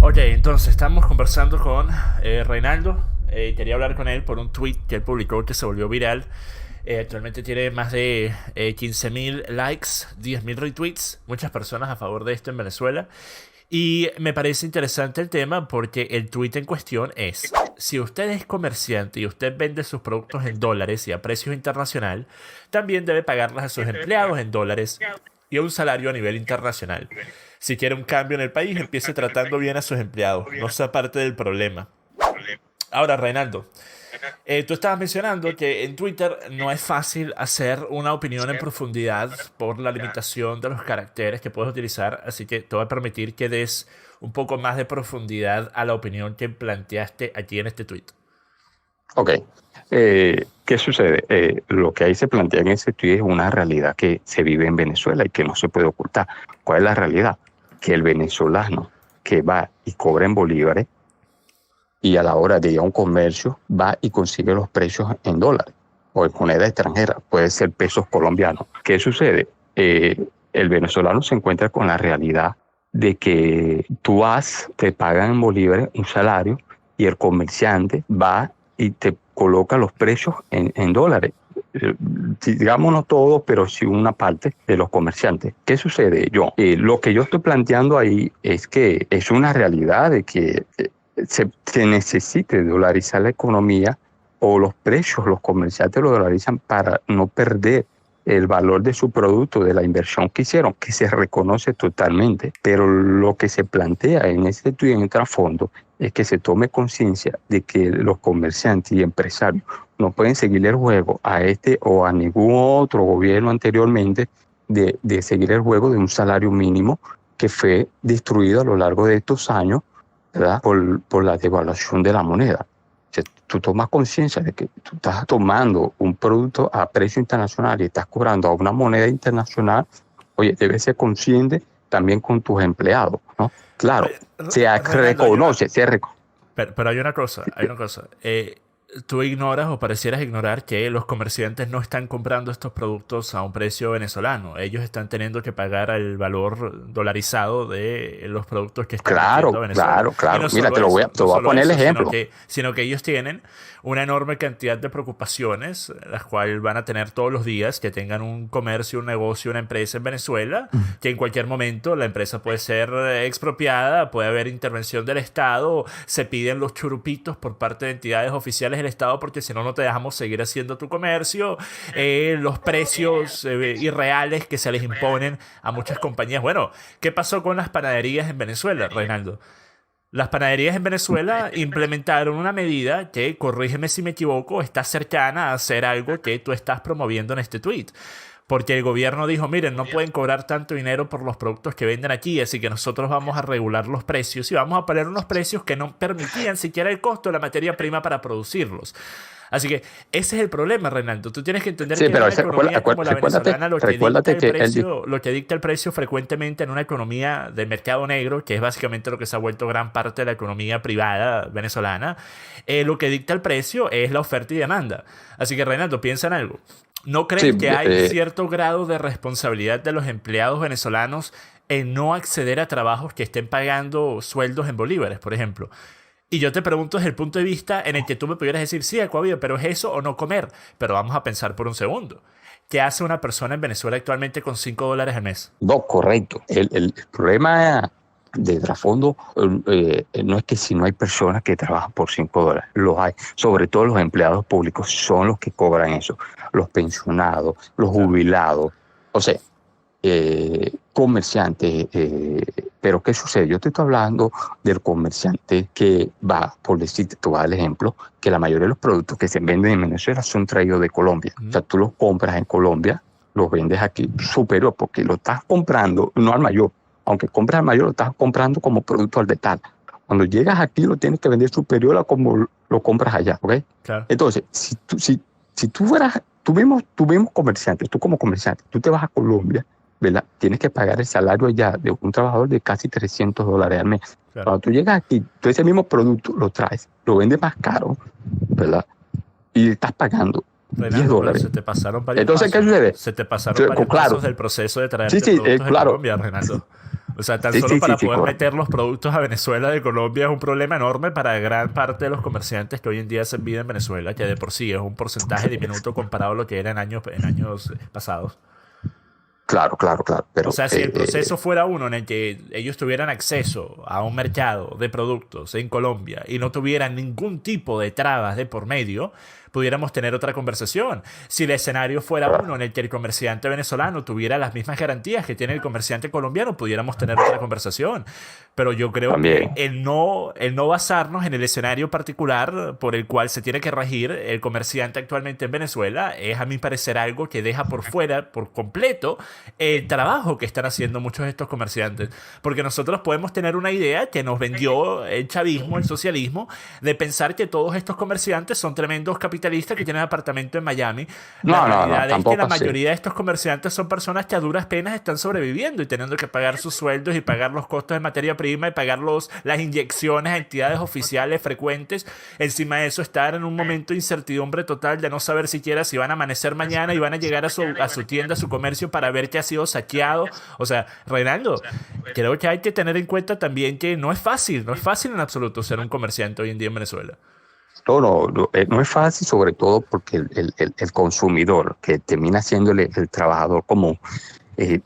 Ok, entonces estamos conversando con Reinaldo. Quería hablar con él por un tweet que él publicó que se volvió viral. Actualmente tiene más de 15.000 likes, 10.000 retweets, muchas personas a favor de esto en Venezuela. Y me parece interesante el tema porque el tweet en cuestión es: si usted es comerciante y usted vende sus productos en dólares y a precio internacional, también debe pagarlas a sus empleados en dólares y a un salario a nivel internacional. Si quiere un cambio en el país, empiece tratando bien a sus empleados, no sea parte del problema. Ahora, Reinaldo, tú estabas mencionando que en Twitter no es fácil hacer una opinión en profundidad por la limitación de los caracteres que puedes utilizar, así que te voy a permitir que des un poco más de profundidad a la opinión que planteaste aquí en este tweet. Ok. ¿Qué sucede? Lo que ahí se plantea en ese tweet es una realidad que se vive en Venezuela y que no se puede ocultar. ¿Cuál es la realidad? Que el venezolano que va y cobra en bolívares y a la hora de ir a un comercio va y consigue los precios en dólares o en moneda extranjera, puede ser pesos colombianos. ¿Qué sucede? El venezolano se encuentra con la realidad de que te pagan en bolívares un salario y el comerciante va y te coloca los precios en dólares. Digamos no todos, pero sí una parte de los comerciantes. ¿Qué sucede? Lo que yo estoy planteando ahí es que es una realidad de que se necesite dolarizar la economía o los precios, los comerciantes lo dolarizan para no perder el valor de su producto, de la inversión que hicieron, que se reconoce totalmente. Pero lo que se plantea en este estudio, en el trasfondo, es que se tome conciencia de que los comerciantes y empresarios no pueden seguir el juego a este o a ningún otro gobierno anteriormente de seguir el juego de un salario mínimo que fue destruido a lo largo de estos años, ¿verdad? Por la devaluación de la moneda. O sea, tú tomas conciencia de que tú estás tomando un producto a precio internacional y estás cobrando a una moneda internacional. Oye, debes ser consciente también con tus empleados, ¿no? Claro, Reinaldo, pero Sí, hay una cosa. Tú ignoras o parecieras ignorar que los comerciantes no están comprando estos productos a un precio venezolano. Ellos están teniendo que pagar el valor dolarizado de los productos que están vendiendo a claro, Venezuela. claro, Y claro. no Mira, solo eso, te no voy a solo poner el eso, ejemplo. sino que ellos tienen una enorme cantidad de preocupaciones, las cuales van a tener todos los días, que tengan un comercio, un negocio, una empresa en Venezuela, que en cualquier momento la empresa puede ser expropiada, puede haber intervención del Estado, se piden los churupitos por parte de entidades oficiales del Estado porque si no, no te dejamos seguir haciendo tu comercio, los precios irreales que se les imponen a muchas compañías. Bueno, ¿qué pasó con las panaderías en Venezuela, Reinaldo? Las panaderías en Venezuela implementaron una medida que, corrígeme si me equivoco, está cercana a hacer algo que tú estás promoviendo en este tweet. Porque el gobierno dijo, miren, no pueden cobrar tanto dinero por los productos que venden aquí, así que nosotros vamos a regular los precios y vamos a poner unos precios que no permitían siquiera el costo de la materia prima para producirlos. Así que ese es el problema, Reinaldo. Tú tienes que entender Sí, que en pero una economía como la venezolana recuérdate que él. lo que dicta el precio frecuentemente en una economía de mercado negro, que es básicamente lo que se ha vuelto gran parte de la economía privada venezolana, lo que dicta el precio es la oferta y demanda. Así que, Reinaldo, piensa en algo. ¿No Sí, crees que hay cierto grado de responsabilidad de los empleados venezolanos en no acceder a trabajos que estén pagando sueldos en bolívares, por ejemplo? Y yo te pregunto desde el punto de vista en el que tú me pudieras decir, sí, Ecuavio, pero es eso o no comer. Pero vamos a pensar por un segundo. ¿Qué hace una persona en Venezuela actualmente con $5 al mes? No, correcto. El problema de trasfondo no es que si no hay personas que trabajan por $5, los hay. Sobre todo los empleados públicos son los que cobran eso. Los pensionados, los Claro. jubilados. O sea, comerciantes. Pero ¿qué sucede? Yo te estoy hablando del comerciante que va, por decirte, tú vas al ejemplo, que la mayoría de los productos que se venden en Venezuela son traídos de Colombia. O sea, tú los compras en Colombia, los vendes aquí superior, porque lo estás comprando, no al mayor. Aunque compras al mayor, lo estás comprando como producto al detalle. Cuando llegas aquí, lo tienes que vender superior a como lo compras allá, ¿ok? Claro. Entonces, si tú fueras, tú mismo comerciante, tú como comerciante, tú te vas a Colombia, ¿verdad? Tienes que pagar el salario allá de un trabajador de casi $300 al mes. Claro. Cuando tú llegas aquí, tú ese mismo producto lo traes, lo vendes más caro, ¿verdad? Y estás pagando diez Reinaldo, pero dólares. se te pasaron varios Entonces, ¿qué pasos. sucede? Se te pasaron varios Claro, pasos del proceso de sí, traerte sí, productos de claro. Colombia, Reinaldo. O sea, tan Sí, solo sí, sí, para sí, poder correcto. meter los productos a Venezuela de Colombia es un problema enorme para gran parte de los comerciantes que hoy en día hacen vida en Venezuela, que de por sí es un porcentaje diminuto comparado a lo que era en años pasados. Claro, claro, claro. O Pero sea, si el proceso fuera uno en el que ellos tuvieran acceso a un mercado de productos en Colombia y no tuvieran ningún tipo de trabas de por medio, pudiéramos tener otra conversación. Si el escenario fuera uno en el que el comerciante venezolano tuviera las mismas garantías que tiene el comerciante colombiano, pudiéramos tener otra conversación. Pero yo creo que también. el no basarnos en el escenario particular por el cual se tiene que regir el comerciante actualmente en Venezuela es, a mi parecer, algo que deja por fuera, por completo, el trabajo que están haciendo muchos de estos comerciantes. Porque nosotros podemos tener una idea que nos vendió el chavismo, el socialismo, de pensar que todos estos comerciantes son tremendos capitalistas que tienen apartamento en Miami. La No, no, no, realidad es que tampoco la así. mayoría de estos comerciantes son personas que a duras penas están sobreviviendo y teniendo que pagar sus sueldos y pagar los costos de materia prima y pagar las inyecciones a entidades oficiales frecuentes. Encima de eso, estar en un momento de incertidumbre total de no saber siquiera si van a amanecer mañana y van a llegar a su tienda, a su comercio para ver que ha sido saqueado. O sea, Reinaldo, creo que hay que tener en cuenta también que no es fácil en absoluto ser un comerciante hoy en día en Venezuela. No, no, no, no es fácil, sobre todo porque el consumidor, que termina siendo el trabajador común,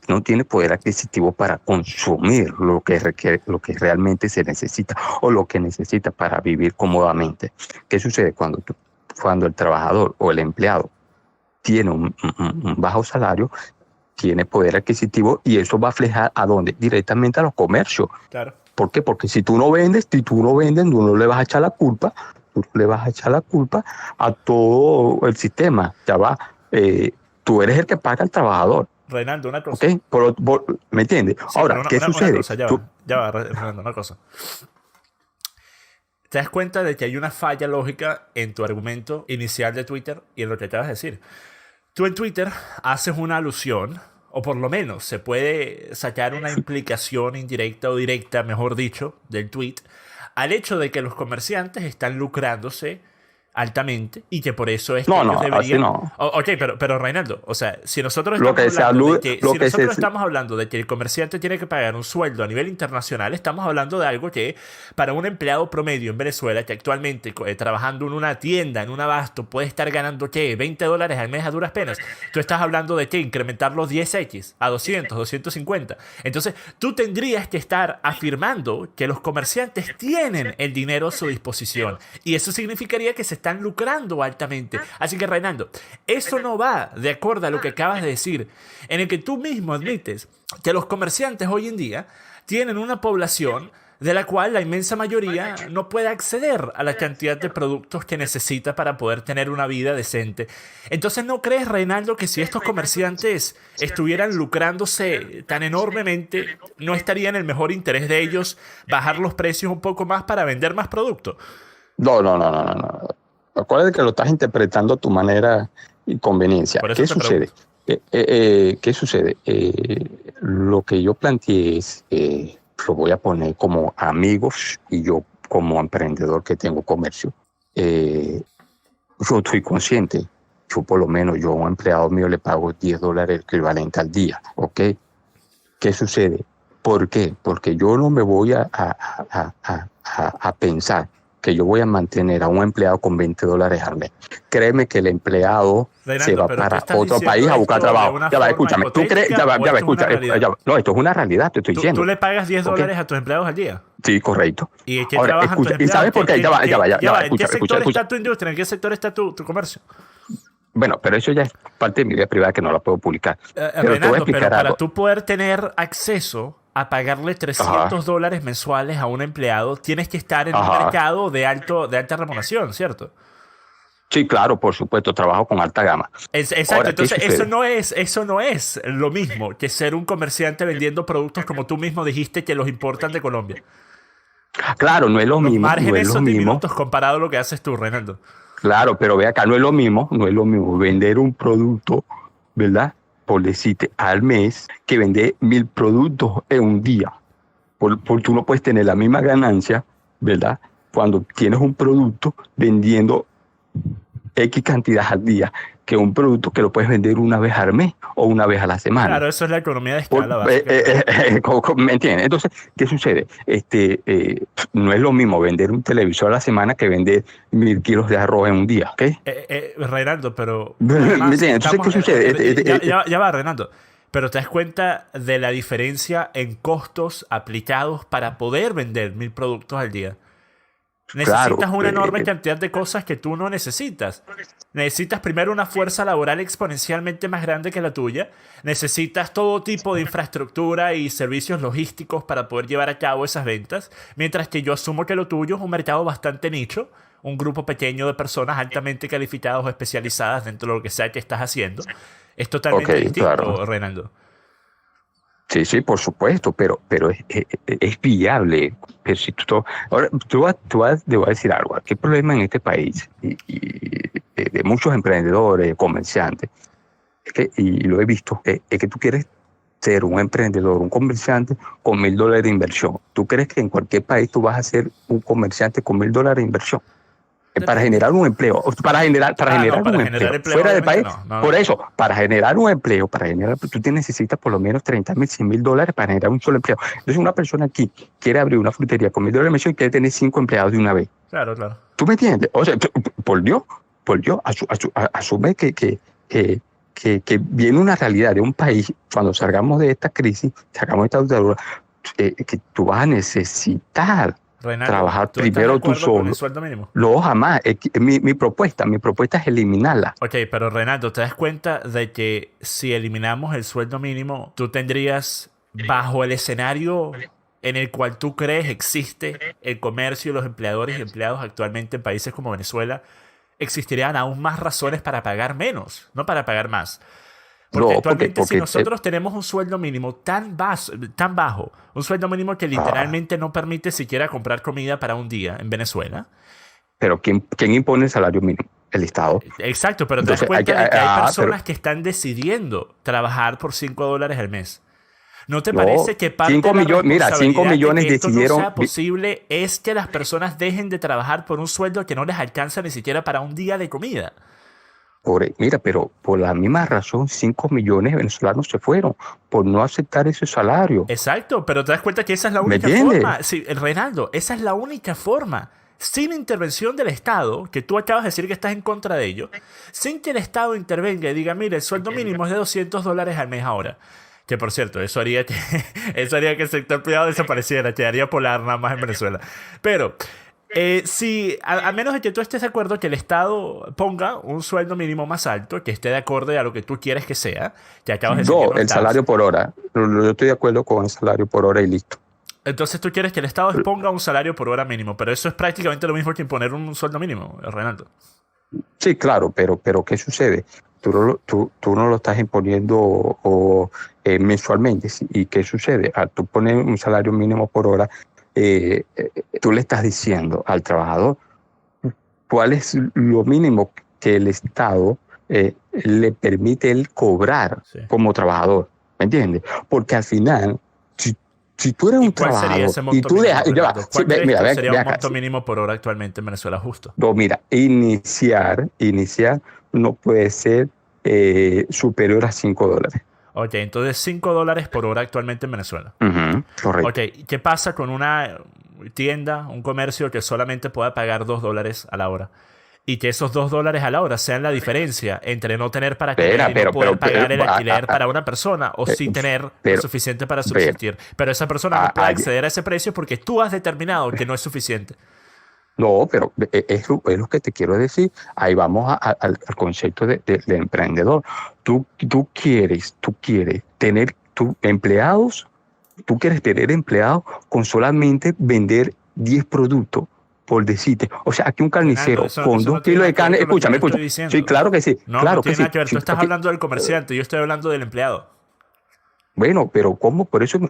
no tiene poder adquisitivo para consumir lo que realmente se necesita o lo que necesita para vivir cómodamente. ¿Qué sucede cuando el trabajador o el empleado tiene un bajo salario? Tiene poder adquisitivo y eso va a reflejar a dónde, directamente a los comercios. Claro. ¿Por qué? Porque si tú no vendes, tú no le vas a echar la culpa, tú le vas a echar la culpa a todo el sistema. Ya va, tú eres el que paga al trabajador. Reinaldo, una ¿Ok? cosa. ¿Me entiendes? Sí, pero Ahora, ¿qué una sucede? cosa, ya va, Reinaldo, una cosa. ¿Te das cuenta de que hay una falla lógica en tu argumento inicial de Twitter y en lo que acabas de decir? Tú en Twitter haces una alusión, o por lo menos se puede sacar una implicación indirecta o directa, mejor dicho, del tweet, al hecho de que los comerciantes están lucrándose altamente y que por eso es que No, ellos no, así deberían... no. Ok, pero Reinaldo, o sea, si nosotros Lo estamos que se hablando de alude, que, lo si que se, nosotros estamos hablando de que el comerciante tiene que pagar un sueldo a nivel internacional, estamos hablando de algo que para un empleado promedio en Venezuela, que actualmente trabajando en una tienda, en un abasto, puede estar ganando, ¿qué? $20 al mes a duras penas. Tú estás hablando de, ¿qué? Incrementar los 10x a 200, 250. Entonces, tú tendrías que estar afirmando que los comerciantes tienen el dinero a su disposición. Y eso significaría que se están lucrando altamente. Así que, Reinaldo, eso no va de acuerdo a lo que acabas de decir, en el que tú mismo admites que los comerciantes hoy en día tienen una población de la cual la inmensa mayoría no puede acceder a la cantidad de productos que necesita para poder tener una vida decente. Entonces, ¿no crees, Reinaldo, que si estos comerciantes estuvieran lucrándose tan enormemente, no estaría en el mejor interés de ellos bajar los precios un poco más para vender más productos? no, no, no, no, no, no. Acuérdate que lo estás interpretando a tu manera y conveniencia. Por eso ¿Qué te sucede? pregunto. ¿Qué sucede? Lo que yo planteé es, lo voy a poner como amigos y yo como emprendedor que tengo comercio. Yo estoy consciente, yo por lo menos, yo a un empleado mío le pago $10 equivalente al día, ¿ok? ¿Qué sucede? ¿Por qué? Porque yo no me voy a pensar que yo voy a mantener a un empleado con $20 al mes. Créeme que el empleado se Reinaldo, va pero tú para estás otro país diciendo a buscar esto de trabajo. una Ya va, forma escúchame. ¿Tú crees? hipotética o Ya va, esto es una escucha. realidad? No, esto es una realidad, te estoy Tú diciendo. le pagas diez ¿Ok? dólares a tus empleados al día. Sí, correcto. ¿Y en qué Ahora, trabajan tus escucha. ¿Y empleados? sabes por qué? Ya va, ¿En qué escucha, sector escucha. está tu industria? ¿En qué sector está tu comercio? Bueno, pero eso ya es parte de mi vida privada que no la puedo publicar. Pero te voy a Reinaldo, pero explicar para algo. tú poder tener acceso a pagarle Ajá, $300 mensuales a un empleado, tienes que estar en un ajá. mercado de alta remuneración, ¿cierto? Sí, claro, por supuesto, trabajo con alta gama. Exacto, Ahora, ¿qué entonces sucede? eso no es lo mismo que ser un comerciante vendiendo productos como tú mismo dijiste que los importan de Colombia. Claro, no es lo Los mismo, no es márgenes lo son mismo. diminutos comparado a lo que haces tú, Reinaldo. Claro, pero ve acá, no es lo mismo vender un producto, ¿verdad? Por decirte, al mes, que vender 1000 productos en un día. Porque tú no puedes tener la misma ganancia, ¿verdad? Cuando tienes un producto vendiendo X cantidad al día. que un producto que lo puedes vender una vez al mes o una vez a la semana. Claro, eso es la economía de escala básicamente. ¿Me entiendes? Entonces, ¿qué sucede? No es lo mismo vender un televisor a la semana que vender 1.000 kilos de arroz en un día, ¿ok? Reinaldo, pero... ¿Me entiendes? Entonces, ¿qué sucede? Ya va, Reinaldo. Pero te das cuenta de la diferencia en costos aplicados para poder vender 1.000 productos al día. Necesitas Claro, una enorme cantidad de cosas que tú no necesitas. Necesitas primero una fuerza laboral exponencialmente más grande que la tuya. Necesitas todo tipo de infraestructura y servicios logísticos para poder llevar a cabo esas ventas. Mientras que yo asumo que lo tuyo es un mercado bastante nicho. Un grupo pequeño de personas altamente calificadas o especializadas dentro de lo que sea que estás haciendo. Es totalmente distinto, claro. Reinaldo. Sí, por supuesto, pero es viable. Pero si ahora, te voy a decir algo. Aquí el problema en este país y de muchos emprendedores, comerciantes, y lo he visto, es que tú quieres ser un emprendedor, un comerciante con $1.000 de inversión. ¿Tú crees que en cualquier país tú vas a ser un comerciante con $1.000 de inversión? Para generar un empleo, para generar un empleo fuera del país. Por eso, para generar un empleo, tú te necesitas por lo menos $30,000, $100,000 para generar un solo empleo. Entonces, una persona aquí quiere abrir una frutería con $1.000 de inversión y quiere tener 5 empleados de una vez. Claro. ¿Tú me entiendes? O sea, por Dios, asume que viene una realidad de un país, cuando salgamos de esta crisis, salgamos de esta dictadura, que tú vas a necesitar Reinaldo, trabajar primero tú solo. Con el sueldo mínimo? No, jamás. Mi propuesta es eliminarla. Ok, pero Reinaldo, ¿te das cuenta de que si eliminamos el sueldo mínimo, tú tendrías, bajo el escenario en el cual tú crees existe el comercio y los empleadores y empleados actualmente en países como Venezuela, existirían aún más razones para pagar menos, no para pagar más? Porque actualmente si nosotros tenemos un sueldo mínimo tan bajo, un sueldo mínimo que literalmente no permite siquiera comprar comida para un día en Venezuela. Pero ¿quién impone el salario mínimo? El Estado. Exacto, pero te das cuenta de que hay personas que están decidiendo trabajar por $5 al mes. ¿No te parece que parte de la responsabilidad 5 millones de que esto decidieron no sea posible es que las personas dejen de trabajar por un sueldo que no les alcanza ni siquiera para un día de comida? Pero por la misma razón 5 millones de venezolanos se fueron por no aceptar ese salario. Exacto, pero te das cuenta que esa es la única forma. Sí, Reinaldo, esa es la única forma. Sin intervención del Estado, que tú acabas de decir que estás en contra de ello, sin que el Estado intervenga y diga, mire, el sueldo mínimo es de $200 al mes ahora. Que por cierto, eso haría que el sector privado desapareciera, quedaría polar nada más en Venezuela. Pero si, a menos de que tú estés de acuerdo que el Estado ponga un sueldo mínimo más alto, que esté de acuerdo a lo que tú quieres que sea, que acabas de decir que no el salario por hora. Yo estoy de acuerdo con el salario por hora y listo. Entonces tú quieres que el Estado exponga un salario por hora mínimo, pero eso es prácticamente lo mismo que imponer un sueldo mínimo, Renato. Sí, claro, pero ¿qué sucede? Tú no lo estás imponiendo mensualmente. ¿Y qué sucede? Al tú poner un salario mínimo por hora, tú le estás diciendo al trabajador cuál es lo mínimo que el Estado le permite él cobrar como trabajador, ¿me entiendes? Porque al final, si tú eres un trabajador y tú dejas... ¿Cuál crees que sería un monto mínimo por hora actualmente en Venezuela justo? No, mira, iniciar no puede ser superior a $5. Ok, entonces $5 por hora actualmente en Venezuela. Correcto. Ok, ¿qué pasa con una tienda, un comercio que solamente pueda pagar $2 a la hora? Y que esos $2 a la hora sean la diferencia entre no tener para comer y no poder pagar el alquiler para una persona, o sí tener lo suficiente para subsistir. Pero esa persona no puede acceder a ese precio porque tú has determinado que no es suficiente. No, pero es lo que te quiero decir. Ahí vamos al concepto de emprendedor. Tú quieres tener empleados, tú quieres tener empleados con solamente vender 10 productos, por decirte. O sea, aquí un carnicero con 2 kilos de carne. Escúchame. Sí, claro que sí. No tiene nada que ver. Tú estás hablando del comerciante, yo estoy hablando del empleado. Bueno, pero ¿cómo? Por eso,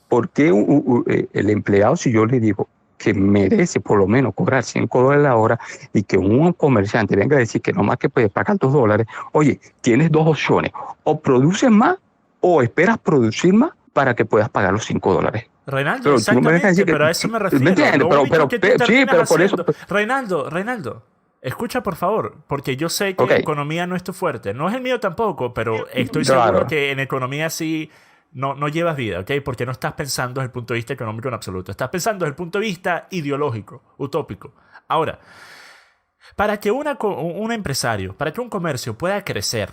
¿por qué el empleado, si yo le digo que merece por lo menos cobrar $5 la hora y que un comerciante venga a decir que nomás que puede pagar $2, oye, tienes 2 opciones, o produces más o esperas producir más para que puedas pagar los $5. Reinaldo, exactamente, pero a eso me refiero. ¿Me entiendes? Pero por eso... Reinaldo, Escucha, por favor, porque yo sé que Ok, economía no es tu fuerte. No es el mío tampoco, pero estoy seguro claro. que en economía sí no llevas vida, ¿ok? Porque no estás pensando desde el punto de vista económico en absoluto. Estás pensando desde el punto de vista ideológico, utópico. Ahora, para que un empresario, para que un comercio pueda crecer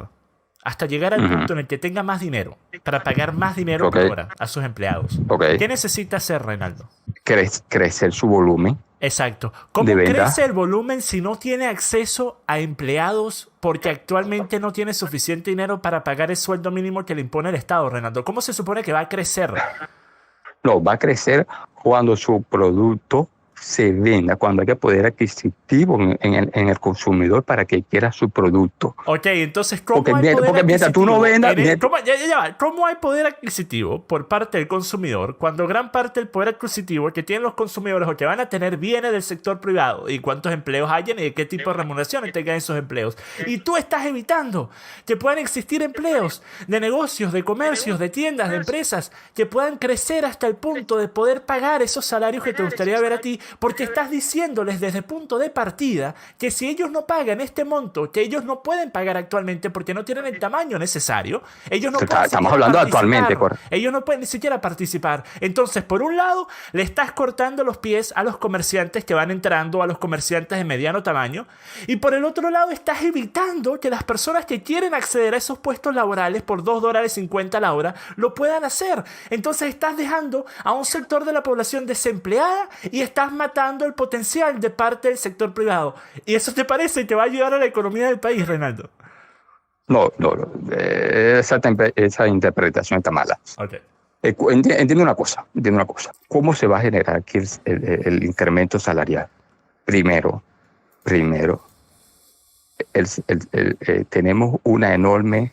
hasta llegar al Ujú. punto en el que tenga más dinero, para pagar más dinero Ok, por hora a sus empleados, ok. ¿qué necesita hacer, Reinaldo? Crecer su volumen Exacto. de ¿Cómo venta. crece el volumen si no tiene acceso a empleados porque actualmente no tiene suficiente dinero para pagar el sueldo mínimo que le impone el Estado, Renato? ¿Cómo se supone que va a crecer? No, va a crecer cuando su producto se venda, cuando haya poder adquisitivo en el consumidor para que quiera su producto. Ok, entonces, ¿cómo Porque, hay poder porque mientras tú no adquisitivo? vendas, Ya va. ¿Cómo hay poder adquisitivo por parte del consumidor cuando gran parte del poder adquisitivo que tienen los consumidores o que van a tener viene del sector privado? ¿Y cuántos empleos hayan y de qué tipo de remuneración tengan esos empleos? Y tú estás evitando que puedan existir empleos de negocios, de comercios, de tiendas, de empresas que puedan crecer hasta el punto de poder pagar esos salarios que te gustaría ver a ti, porque estás diciéndoles desde el punto de partida que si ellos no pagan este monto, que ellos no pueden pagar actualmente porque no tienen el tamaño necesario, ellos no pueden estamos siquiera hablando actualmente, participar. Ellos no pueden ni siquiera participar. Entonces, por un lado, le estás cortando los pies a los comerciantes que van entrando, a los comerciantes de mediano tamaño, y por el otro lado, estás evitando que las personas que quieren acceder a esos puestos laborales por $2.50 la hora lo puedan hacer. Entonces, estás dejando a un sector de la población desempleada y estás matando el potencial de parte del sector privado. ¿Y eso te parece que va a ayudar a la economía del país, Reinaldo? no, no, no, esa interpretación está mala. Ok. Entiende una cosa, entiende una cosa. ¿Cómo se va a generar aquí el incremento salarial? Primero, primero, tenemos una enorme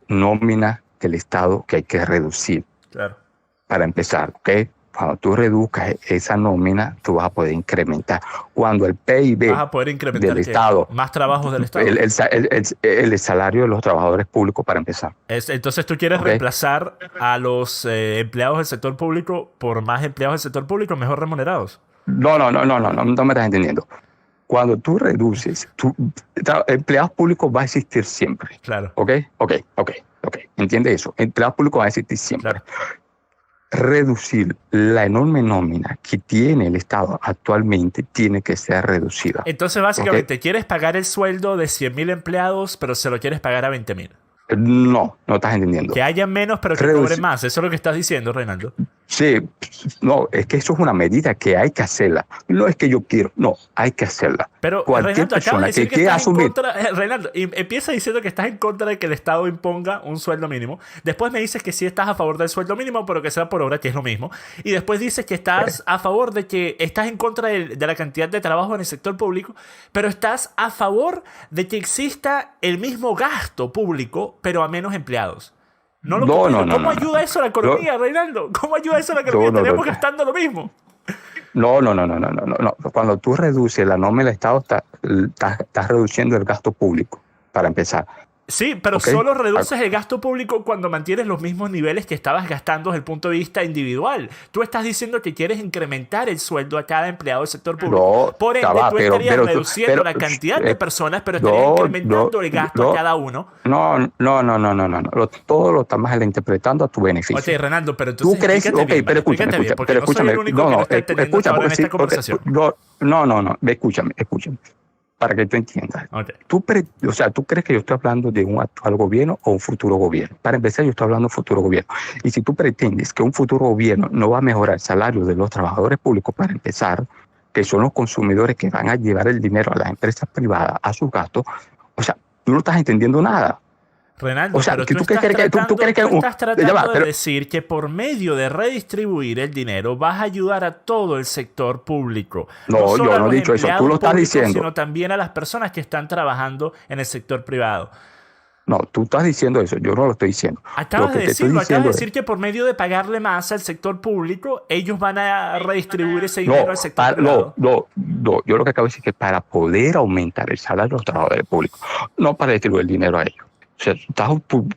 nómina del Estado que hay que reducir Claro. para empezar, ¿ok? Cuando tú reduzcas esa nómina, tú vas a poder incrementar. Cuando el ¿Vas PIB a poder del incrementar qué? Estado, ¿Más trabajos del Estado? el salario de los trabajadores públicos para empezar, Entonces tú quieres ¿ok? reemplazar a los empleados del sector público por más empleados del sector público mejor remunerados. No, no, no, no, no, no, no me estás entendiendo. Cuando tú reduces, empleados públicos va a existir siempre, Claro, ¿ok? Ok, ok, ok. ¿Entiende eso? Empleados públicos va a existir siempre. claro. Reducir la enorme nómina que tiene el Estado actualmente tiene que ser reducida, Entonces ¿ok? básicamente quieres pagar el sueldo de 100.000 empleados, pero se lo quieres pagar a 20.000. No, no estás entendiendo. Que hayan menos, pero que cobren Reducir, más. Eso es lo que estás diciendo, Reinaldo. sí, no, es que eso es una medida que hay que hacerla. No es que yo quiero, no, hay que hacerla. Pero, Cualquier Reinaldo, acabas de persona decir que que quiera estás en asumir, contra. Reinaldo, y empieza diciendo que estás en contra de que el Estado imponga un sueldo mínimo. Después me dices que sí estás a favor del sueldo mínimo, pero que sea por hora, que es lo mismo. Y después dices que estás a favor de que estás en contra de la cantidad de trabajo en el sector público, pero estás a favor de que exista el mismo gasto público, pero a menos empleados. No lo no, no, comprendo. no, ¿Cómo no, no. ayuda eso a la Yo- economía, Reinaldo? ¿Cómo ayuda eso a la No, economía? no, no, Tenemos no. gastando lo mismo. No, no, no, no, no, no, no, no. Cuando tú reduces la nómina del Estado, estás reduciendo el gasto público, para empezar. Sí, pero ¿Ok? solo reduces el gasto público cuando mantienes los mismos niveles que estabas gastando desde el punto de vista individual. Tú estás diciendo que quieres incrementar el sueldo a cada empleado del sector público. No, Por ya ende, va, tú estarías pero, reduciendo la cantidad de personas, pero estarías no, incrementando el gasto a cada uno. no, no, no, no, no, no, no. Todo lo estás interpretando a tu Ok, beneficio. Renaldo, pero Tú entonces crees, explícate ok, bien, pero ¿vale? escúchame, Explícate bien, escúchame, porque pero no soy escúchame, el único no, que no no, está entendiendo hasta escucha, ahora porque en sí, esta porque, conversación. no, no, no, escúchame, escúchame, para que tú entiendas. Ok. O sea, ¿tú crees que yo estoy hablando de un actual gobierno o un futuro gobierno? Para empezar, yo estoy hablando de un futuro gobierno. Y si tú pretendes que un futuro gobierno no va a mejorar el salario de los trabajadores públicos, para empezar, que son los consumidores que van a llevar el dinero a las empresas privadas, a sus gastos, o sea, tú no estás entendiendo nada. Renaldo, O sea, pero que tú crees que tú estás ya va, tratando de pero decir que por medio de redistribuir el dinero vas a ayudar a todo el sector público. No no, solo yo a no he los dicho eso, tú empleados lo estás públicos, diciendo. sino también a las personas que están trabajando en el sector privado. No, tú estás diciendo eso, yo no lo estoy diciendo. Lo Acabas de que te estoy decirlo, acabas de diciendo es, decir que por medio de pagarle más al sector público, ellos van a redistribuir ese dinero no, al sector privado. no, yo lo que acabo de decir es que para poder aumentar el salario de los trabajadores públicos, no para distribuir el dinero a ellos. O sea, estás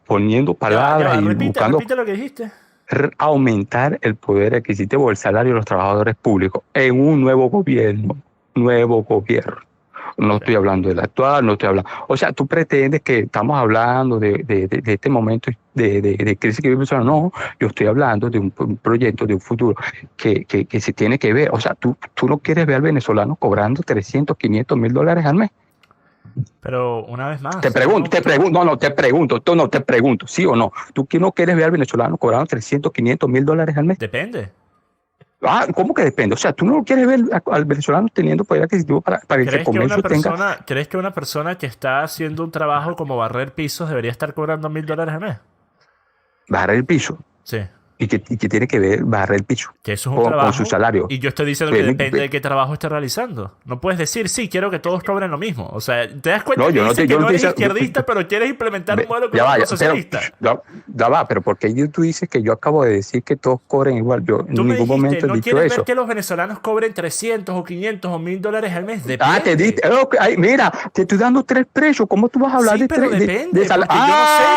poniendo Ya palabras va, y repite, buscando repite lo que dijiste. aumentar el poder adquisitivo del salario de los trabajadores públicos en un nuevo gobierno, No estoy hablando del actual, no estoy hablando. O sea, tú pretendes que estamos hablando de este momento de crisis que vive Venezuela. No, yo estoy hablando de un proyecto, de un futuro que se tiene que ver. O sea, tú no quieres ver al venezolano cobrando 300, 500 mil dólares al mes. Pero una vez más. Te pregunto, ¿sí o no? ¿Tú no quieres ver al venezolano cobrando 300, 500 mil dólares al mes? Depende. ¿Cómo que depende? O sea, tú no quieres ver al venezolano teniendo poder adquisitivo para que el comercio tenga... ¿Crees que una persona que está haciendo un trabajo como barrer pisos debería estar cobrando $1,000 al mes? Barrer el piso. Sí. ¿Y que tiene que ver barrer el piso? Que eso es un trabajo. Con su salario. Y yo estoy diciendo que depende de qué trabajo esté realizando. No puedes decir, sí, quiero que todos cobren lo mismo. O sea, ¿te das cuenta que dices que no eres izquierdista, pero quieres implementar un modelo económico socialista? Ya va, pero porque tú dices que yo acabo de decir que todos cobren igual. Yo en ningún momento he ¿no dicho quieres eso. ver que los venezolanos cobren 300 o 500 o $1,000 al mes? Depende. Te diste. Mira, te estoy dando 3 precios. ¿Cómo tú vas a hablar sí, de pero 3? depende, yo no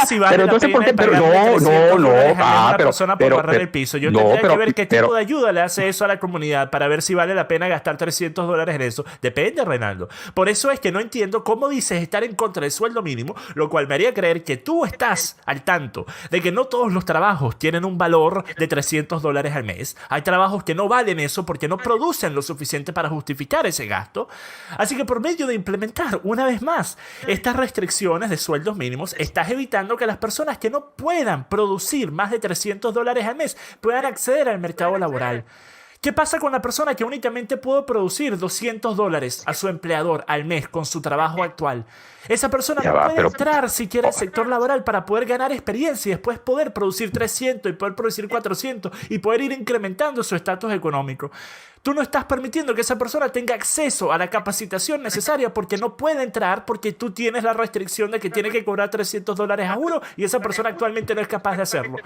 sé si vale la pena a una persona por barrer el piso. Yo tendría que ver qué tipo de ayuda le hace eso a la comunidad para ver si vale la pena gastar $300 en eso. Depende, Reinaldo. Por eso es que no entiendo cómo dices estar en contra del sueldo mínimo, lo cual me haría creer que tú estás al tanto de que no todos los trabajos tienen un valor de $300 al mes. Hay trabajos que no valen eso porque no producen lo suficiente para justificar ese gasto. Así que por medio de implementar, una vez más, estas restricciones de sueldos mínimos, estás evitando que las personas que no puedan producir más de $300 al mes puedan acceder al mercado laboral. ¿Qué pasa con la persona que únicamente puede producir $200 a su empleador al mes con su trabajo actual? Esa persona no puede entrar siquiera al sector laboral para poder ganar experiencia y después poder producir 300 y poder producir 400 y poder ir incrementando su estatus económico. Tú no estás permitiendo que esa persona tenga acceso a la capacitación necesaria porque no puede entrar porque tú tienes la restricción de que tiene que cobrar $300 a uno y esa persona actualmente no es capaz de hacerlo.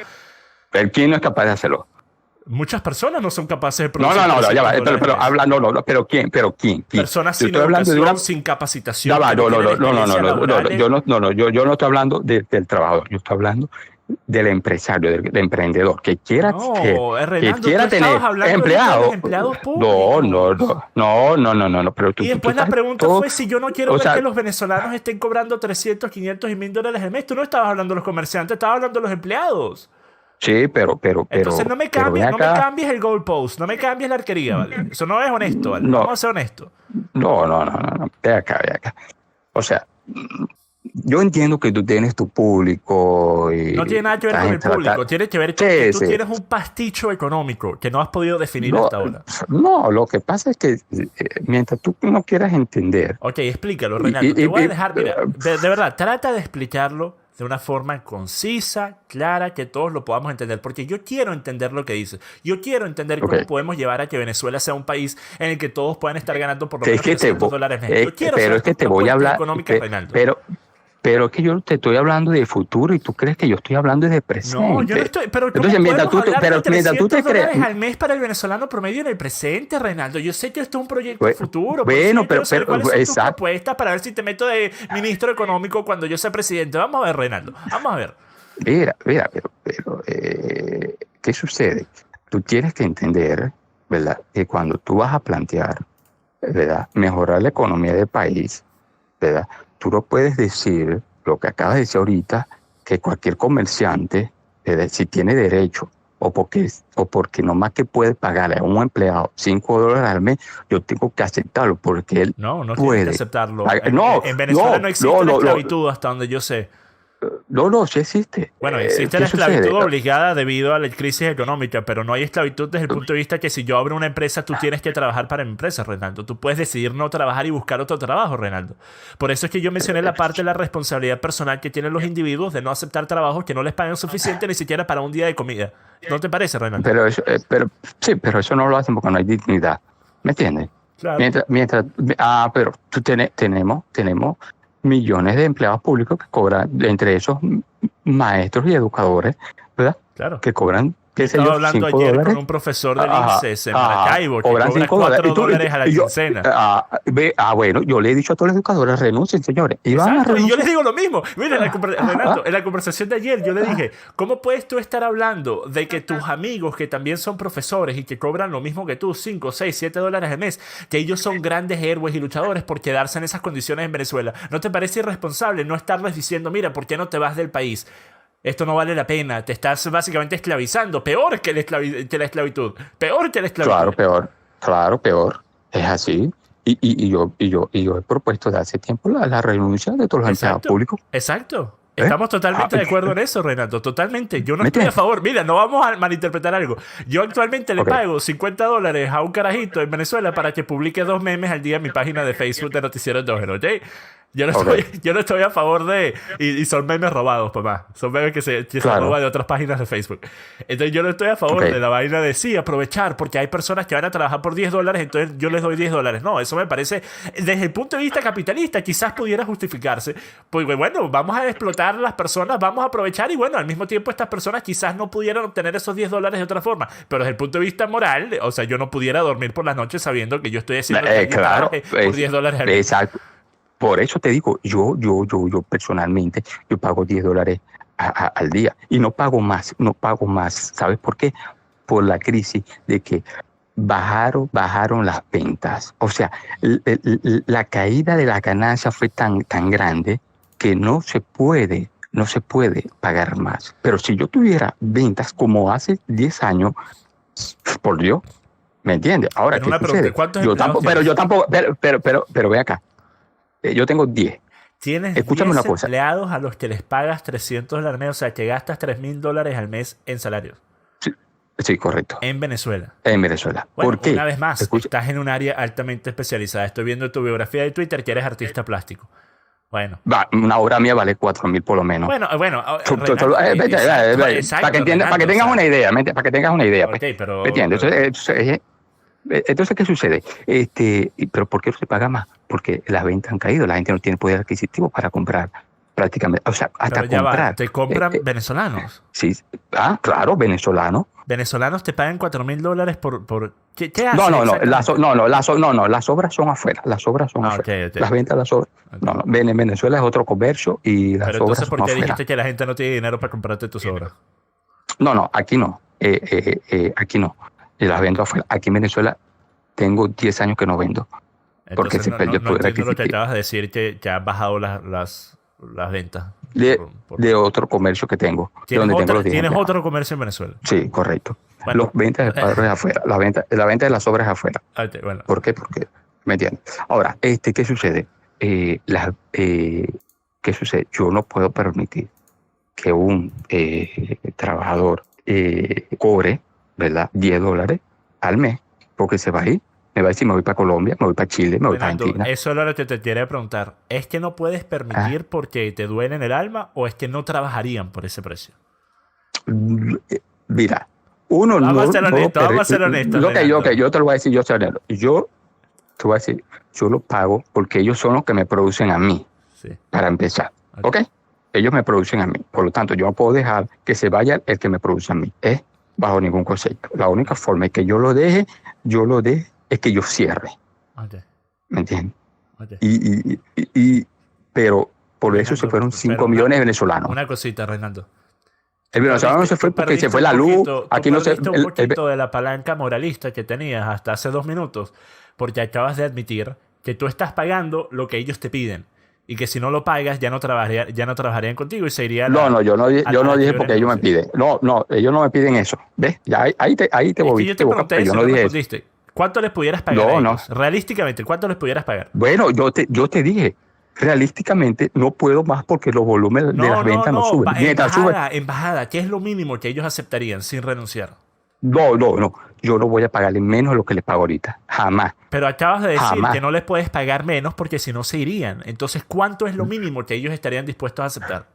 ¿Pero quién no es capaz de hacerlo? Muchas personas no son capaces de producir. No, ya va. Pero ¿quién? Personas sin educación, sin capacitación. Ya va, yo no estoy hablando del trabajador, yo estoy hablando del empresario, del emprendedor, que quiera tener empleados. No. Pero y después la pregunta fue si yo no quiero ver que los venezolanos estén cobrando 300, 500 y $1,000 al mes. Tú no estabas hablando de los comerciantes, estabas hablando de los empleados. Sí, pero... Entonces no me cambies el goalpost, no me cambies la arquería, ¿vale? Eso no es honesto, ¿vale? Vamos a ser honestos. No. Ve acá. O sea, yo entiendo que tú tienes tu público y... No tiene nada que ver con el público, tiene que ver con que tú tienes un pasticho económico que no has podido definir hasta ahora. No, lo que pasa es que mientras tú no quieras entender... Ok, explícalo, Renato. Te voy a dejar, mira, de verdad, trata de explicarlo de una forma concisa, clara, que todos lo podamos entender. Porque yo quiero entender lo que dices. Yo quiero entender cómo podemos llevar a que Venezuela sea un país en el que todos puedan estar ganando por lo menos $300 mes. Yo quiero pero es que te voy a hablar... Pero es que yo te estoy hablando de futuro y tú crees que yo estoy hablando de presente. No, yo no estoy. Pero entonces, mientras tú te crees al mes para el venezolano promedio en el presente, Reinaldo. Yo sé que esto es un proyecto futuro. Bueno, pero ¿cuáles son tus propuestas para ver si te meto de ministro económico cuando yo sea presidente? Vamos a ver, Reinaldo. Vamos a ver. Mira, pero ¿qué sucede? Tú tienes que entender, ¿verdad? Que cuando tú vas a plantear, ¿verdad? Mejorar la economía del país, ¿verdad? Tú no puedes decir lo que acabas de decir ahorita, que cualquier comerciante, si tiene derecho, o porque nomás que puede pagarle a un empleado $5 al mes, yo tengo que aceptarlo, porque él no puede. Tienes que aceptarlo. En Venezuela no existe la esclavitud hasta donde yo sé. No, sí existe. Bueno, existe la esclavitud obligada debido a la crisis económica, pero no hay esclavitud desde el punto de vista que si yo abro una empresa, tú tienes que trabajar para mi empresa, Reinaldo. Tú puedes decidir no trabajar y buscar otro trabajo, Reinaldo. Por eso es que yo mencioné la parte de la responsabilidad personal que tienen los individuos de no aceptar trabajos que no les pagan suficiente ni siquiera para un día de comida. ¿No te parece, Reinaldo? Pero eso no lo hacen porque no hay dignidad. ¿Me entiendes? Claro. Pero tenemos millones de empleados públicos que cobran, entre esos maestros y educadores, ¿verdad? Claro. Que cobran qué sé Estaba yo, hablando 5 ayer con dólares. un profesor del Ajá, ICES en ajá, Maracaibo que cobran cobra 5 dólares. $4 a la quincena. Bueno, yo le he dicho a todos los educadores, renuncien, señores. Y van a Exacto, y yo les renunciar. digo lo mismo. Mira, Renato, Ajá, en la conversación de ayer yo le dije, ¿cómo puedes tú estar hablando de que tus amigos que también son profesores y que cobran lo mismo que tú, 5, 6, $7 al mes, que ellos son grandes héroes y luchadores por quedarse en esas condiciones en Venezuela? ¿No te parece irresponsable no estarles diciendo, mira, ¿por qué no te vas del país? Esto no vale la pena, te estás básicamente esclavizando, peor que que la esclavitud, peor que la esclavitud. claro, peor. Claro, peor. Es así. Y yo he propuesto de hace tiempo la renuncia de todos los empleados Exacto, públicos. exacto. ¿Eh? Estamos Ah, totalmente de acuerdo en eso, Renato. Totalmente. Yo no ¿me estoy a entiendes? favor. Mira, no vamos a malinterpretar algo. Yo actualmente le Ok, pago $50 a un carajito en Venezuela para que publique 2 memes al día en mi página de Facebook de Noticiero Endógeno, ¿ok? ok. Yo no estoy a favor de... Y son memes robados, papá. Son memes que se Claro. roban de otras páginas de Facebook. Entonces yo no estoy a favor Ok. de la vaina de sí, aprovechar, porque hay personas que van a trabajar por $10, entonces yo les doy $10. No, eso me parece, desde el punto de vista capitalista, quizás pudiera justificarse. Pues bueno, vamos a explotar a las personas, vamos a aprovechar y bueno, al mismo tiempo estas personas quizás no pudieran obtener esos $10 de otra forma. Pero desde el punto de vista moral, o sea, yo no pudiera dormir por las noches sabiendo que yo estoy haciendo que alguien Claro. trabaje por $10 al mes. Exacto. Por eso te digo, yo personalmente, yo pago 10 dólares al día y no pago más, no pago más. ¿Sabes por qué? Por la crisis de que bajaron las ventas. O sea, la caída de la ganancia fue tan grande que no se puede pagar más. Pero si yo tuviera ventas como hace 10 años, por Dios, ¿me entiendes? Ahora, Pero ¿qué una pregunta, sucede? ¿cuántos Yo empleados tampoco, pero tienes? yo tampoco, pero ve acá. Yo tengo 10. Tienes Escúchame 10 una cosa. empleados a los que les pagas $300 al mes, o sea, que gastas $3,000 al mes en salarios. Sí, sí, correcto. En Venezuela. En Venezuela. Bueno, ¿Por qué? una vez más, Escucha, estás en un área altamente especializada. Estoy viendo tu biografía de Twitter que eres artista plástico. Bueno. una hora mía vale 4.000 por lo menos. Bueno, Renato, para que tengas una idea, para que tengas una idea. Ok, pero... ¿Me entiendes? Entonces, ¿qué sucede? ¿Pero por qué no se paga más? Porque las ventas han caído, la gente no tiene poder adquisitivo para comprar prácticamente, o sea, hasta pero ya comprar. ¿te compran venezolanos? Sí, claro, venezolano. Venezolanos te pagan $4,000 por... ¿Qué hacen No, exactamente? las obras son afuera, las obras son afuera. ok. Las ventas, las obras. Ok. No, en Venezuela es otro comercio y las Pero obras entonces, son ¿por qué afuera. dijiste que la gente no tiene dinero para comprarte tus obras? No, aquí no. Aquí no. Y las vendo afuera. Aquí en Venezuela tengo 10 años que no vendo. Porque Entonces, se perdió el poder entiendo lo que adquisitivo. acabas de decir, que has bajado las ventas. De otro comercio que tengo. De donde tengo los 10 ¿Tienes empleados. otro comercio en Venezuela? Sí, correcto. Bueno, Los ventas de padres afuera. La venta de las obras afuera. bueno. ¿Por qué? Porque, ¿me entiendes? Ahora, ¿qué sucede? ¿Qué sucede? Yo no puedo permitir que un trabajador cobre, ¿verdad? 10 dólares al mes, porque se va a ir. Me va a decir, me voy para Colombia, me voy para Chile, me voy para Fernando, Argentina. eso es lo que te quería preguntar. ¿Es que no puedes permitir porque te duele en el alma o es que no trabajarían por ese precio? Mira, uno Vamos no... a ser honestos, vamos a ser honestos. Yo te lo voy a decir, yo soy honesto. Yo te voy a decir, yo lo pago porque ellos son los que me producen a mí, Sí. para empezar. ¿Ok? Ellos me producen a mí. Por lo tanto, yo no puedo dejar que se vaya el que me produce a mí. Bajo ningún concepto. La única forma es que yo lo deje, es que yo cierre. Ok. ¿Me entiendes? Ok. Pero por eso Renato, se fueron pero 5 millones de venezolanos. Una cosita, Renato. El venezolano no se fue porque se fue la luz. Aquí no se... un poquito de la palanca moralista que tenías hasta hace 2 minutos, porque acabas de admitir que tú estás pagando lo que ellos te piden y que si no lo pagas ya no trabajarían contigo y se iría yo no dije porque ellos me piden. piden. No, ellos no me piden eso. ¿Ves? Ya ahí te Es que yo te pregunté pero eso, yo no no dije eso. respondiste. ¿Cuánto les pudieras pagar a No. ellos? Realísticamente, ¿cuánto les pudieras pagar? Bueno, yo te dije, realísticamente no puedo más porque los volúmenes de las ventas no suben. Mientras suben, Embajada, ¿qué es lo mínimo que ellos aceptarían sin renunciar? no. Yo no voy a pagarle menos de lo que les pago ahorita. Jamás. Pero acabas de decir Jamás. que no les puedes pagar menos porque si no se irían. Entonces, ¿cuánto es lo mínimo que ellos estarían dispuestos a aceptar?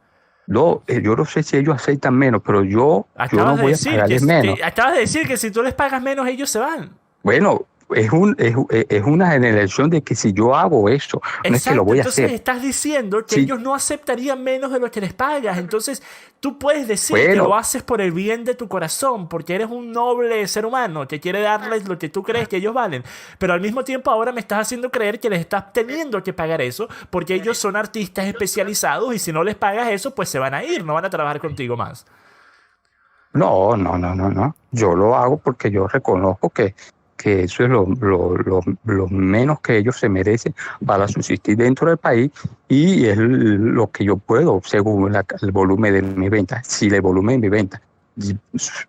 No, yo no sé si ellos aceptan menos, pero yo no voy a pagarles menos. Acabas de decir que si tú les pagas menos, ellos se van. Bueno, es una generación de que si yo hago eso, no es que lo Exacto, voy a entonces hacer. estás diciendo que Sí, ellos no aceptarían menos de lo que les pagas. Entonces tú puedes decir que bueno, lo haces por el bien de tu corazón, porque eres un noble ser humano que quiere darles lo que tú crees que ellos valen. Pero al mismo tiempo ahora me estás haciendo creer que les estás teniendo que pagar eso, porque ellos son artistas especializados y si no les pagas eso, pues se van a ir, no van a trabajar contigo más. no, no, no, no, no. Yo lo hago porque yo reconozco que eso es lo menos que ellos se merecen para subsistir dentro del país y es lo que yo puedo según el volumen de mi venta. Si el volumen de mi venta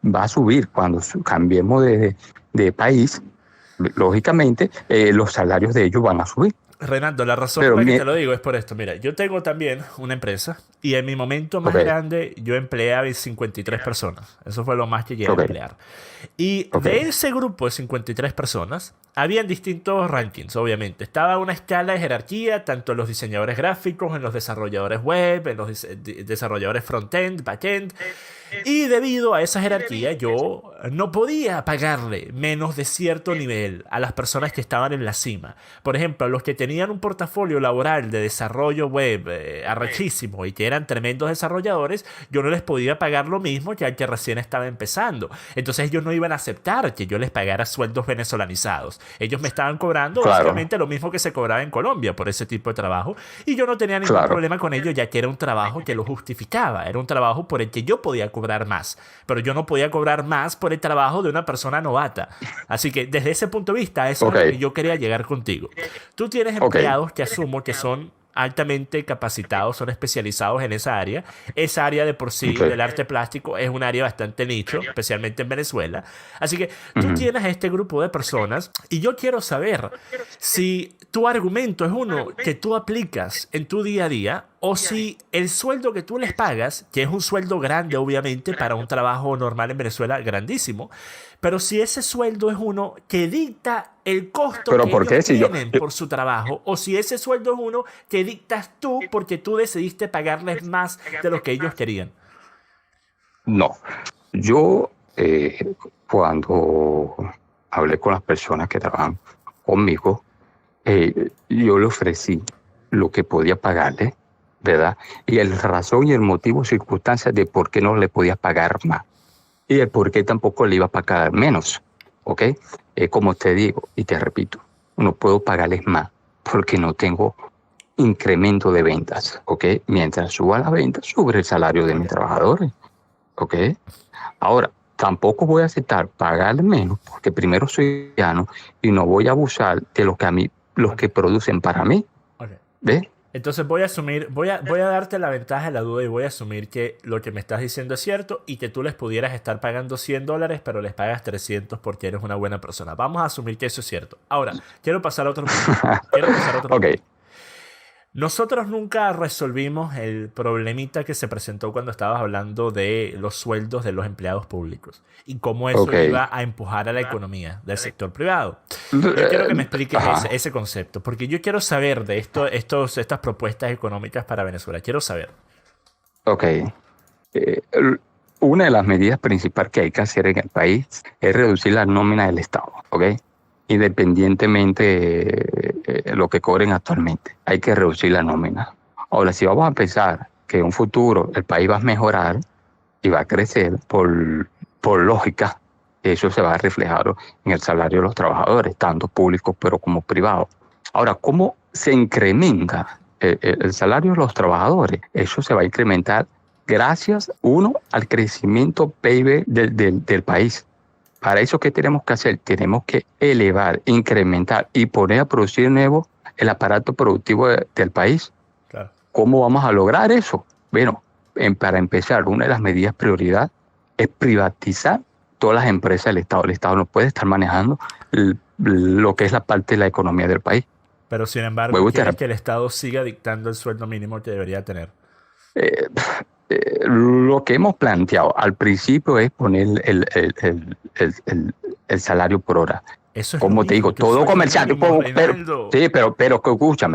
va a subir cuando cambiemos de país, lógicamente los salarios de ellos van a subir. Renando, la razón por Pero la que mi, te lo digo es por esto. Mira, yo tengo también una empresa y en mi momento más ok, grande yo empleé a 53 personas. Eso fue lo más que llegué a ok, emplear. Y ok, de ese grupo de 53 personas, habían distintos rankings, obviamente. Estaba una escala de jerarquía, tanto en los diseñadores gráficos, en los desarrolladores web, en los desarrolladores front-end, back-end. Y debido a esa jerarquía, yo no podía pagarle menos de cierto nivel a las personas que estaban en la cima. Por ejemplo, a los que tenían un portafolio laboral de desarrollo web arrechísimo y que eran tremendos desarrolladores, yo no les podía pagar lo mismo que al que recién estaba empezando. Entonces ellos no iban a aceptar que yo les pagara sueldos venezolanizados. Ellos me estaban cobrando claro, básicamente lo mismo que se cobraba en Colombia por ese tipo de trabajo y yo no tenía ningún claro, problema con ello ya que era un trabajo que lo justificaba, era un trabajo por el que yo podía cobrar más, pero yo no podía cobrar más por el trabajo de una persona novata. Así que desde ese punto de vista, eso es a ok, lo que yo quería llegar contigo. Tú tienes ok, empleados que asumo que son altamente capacitados, son especializados en esa área. Esa área de por sí ok, del arte plástico es un área bastante nicho, especialmente en Venezuela. Así que tú ujú. tienes a este grupo de personas y yo quiero saber si tu argumento es uno que tú aplicas en tu día a día o si el sueldo que tú les pagas, que es un sueldo grande obviamente para un trabajo normal en Venezuela, grandísimo, pero si ese sueldo es uno que dicta el costo Pero que ¿por ellos qué si yo, tienen por su trabajo, o si ese sueldo es uno que dictas tú porque tú decidiste pagarles más de lo que ellos querían. no, yo cuando hablé con las personas que trabajan conmigo, yo le ofrecí lo que podía pagarle, ¿verdad? Y el razón y el motivo, circunstancias de por qué no le podía pagar más y el por qué tampoco le iba a pagar menos, ¿ok? Como te digo y te repito, no puedo pagarles más porque no tengo incremento de ventas, ¿ok? Mientras suba la venta, sube el salario de mis trabajadores, ¿ok? Ahora, tampoco voy a aceptar pagar menos porque primero soy llano y no voy a abusar de lo que a mí, los Ok, que producen para mí, ok. ¿ves? Entonces voy a asumir, voy a darte la ventaja de la duda y voy a asumir que lo que me estás diciendo es cierto y que tú les pudieras estar pagando $100, pero les pagas 300 porque eres una buena persona. Vamos a asumir que eso es cierto. Ahora, quiero pasar a otro punto. Quiero pasar a otro Ok, punto. Nosotros nunca resolvimos el problemita que se presentó cuando estabas hablando de los sueldos de los empleados públicos y cómo eso ok. iba a empujar a la economía del sector privado. Yo quiero que me expliques Ajá, ese concepto, porque yo quiero saber de estas propuestas económicas para Venezuela. Quiero saber. ok. Eh, el- una de las medidas principales que hay que hacer en el país es reducir la nómina del Estado, ¿ok? Independientemente lo que cobren actualmente. Hay que reducir la nómina. Ahora, si vamos a pensar que en un futuro el país va a mejorar y va a crecer por lógica, eso se va a reflejar en el salario de los trabajadores, tanto públicos pero como privados. Ahora, ¿cómo se incrementa el salario de los trabajadores? Eso se va a incrementar gracias, uno, al crecimiento PIB del país. Para eso, ¿qué tenemos que hacer? Tenemos que elevar, incrementar y poner a producir de nuevo el aparato productivo del país. Claro. ¿Cómo vamos a lograr eso? Bueno, para empezar, una de las medidas prioridad es privatizar todas las empresas del Estado. El Estado no puede estar manejando lo que es la parte de la economía del país. Pero sin embargo, Vuelvo y quieres que el Estado siga dictando el sueldo mínimo que debería tener. eh, lo que hemos planteado al principio es poner el salario por hora. Eso es lo Como te digo, mismo que un todo sueldo comercial, mínimo, pero, Reinaldo. sí, pero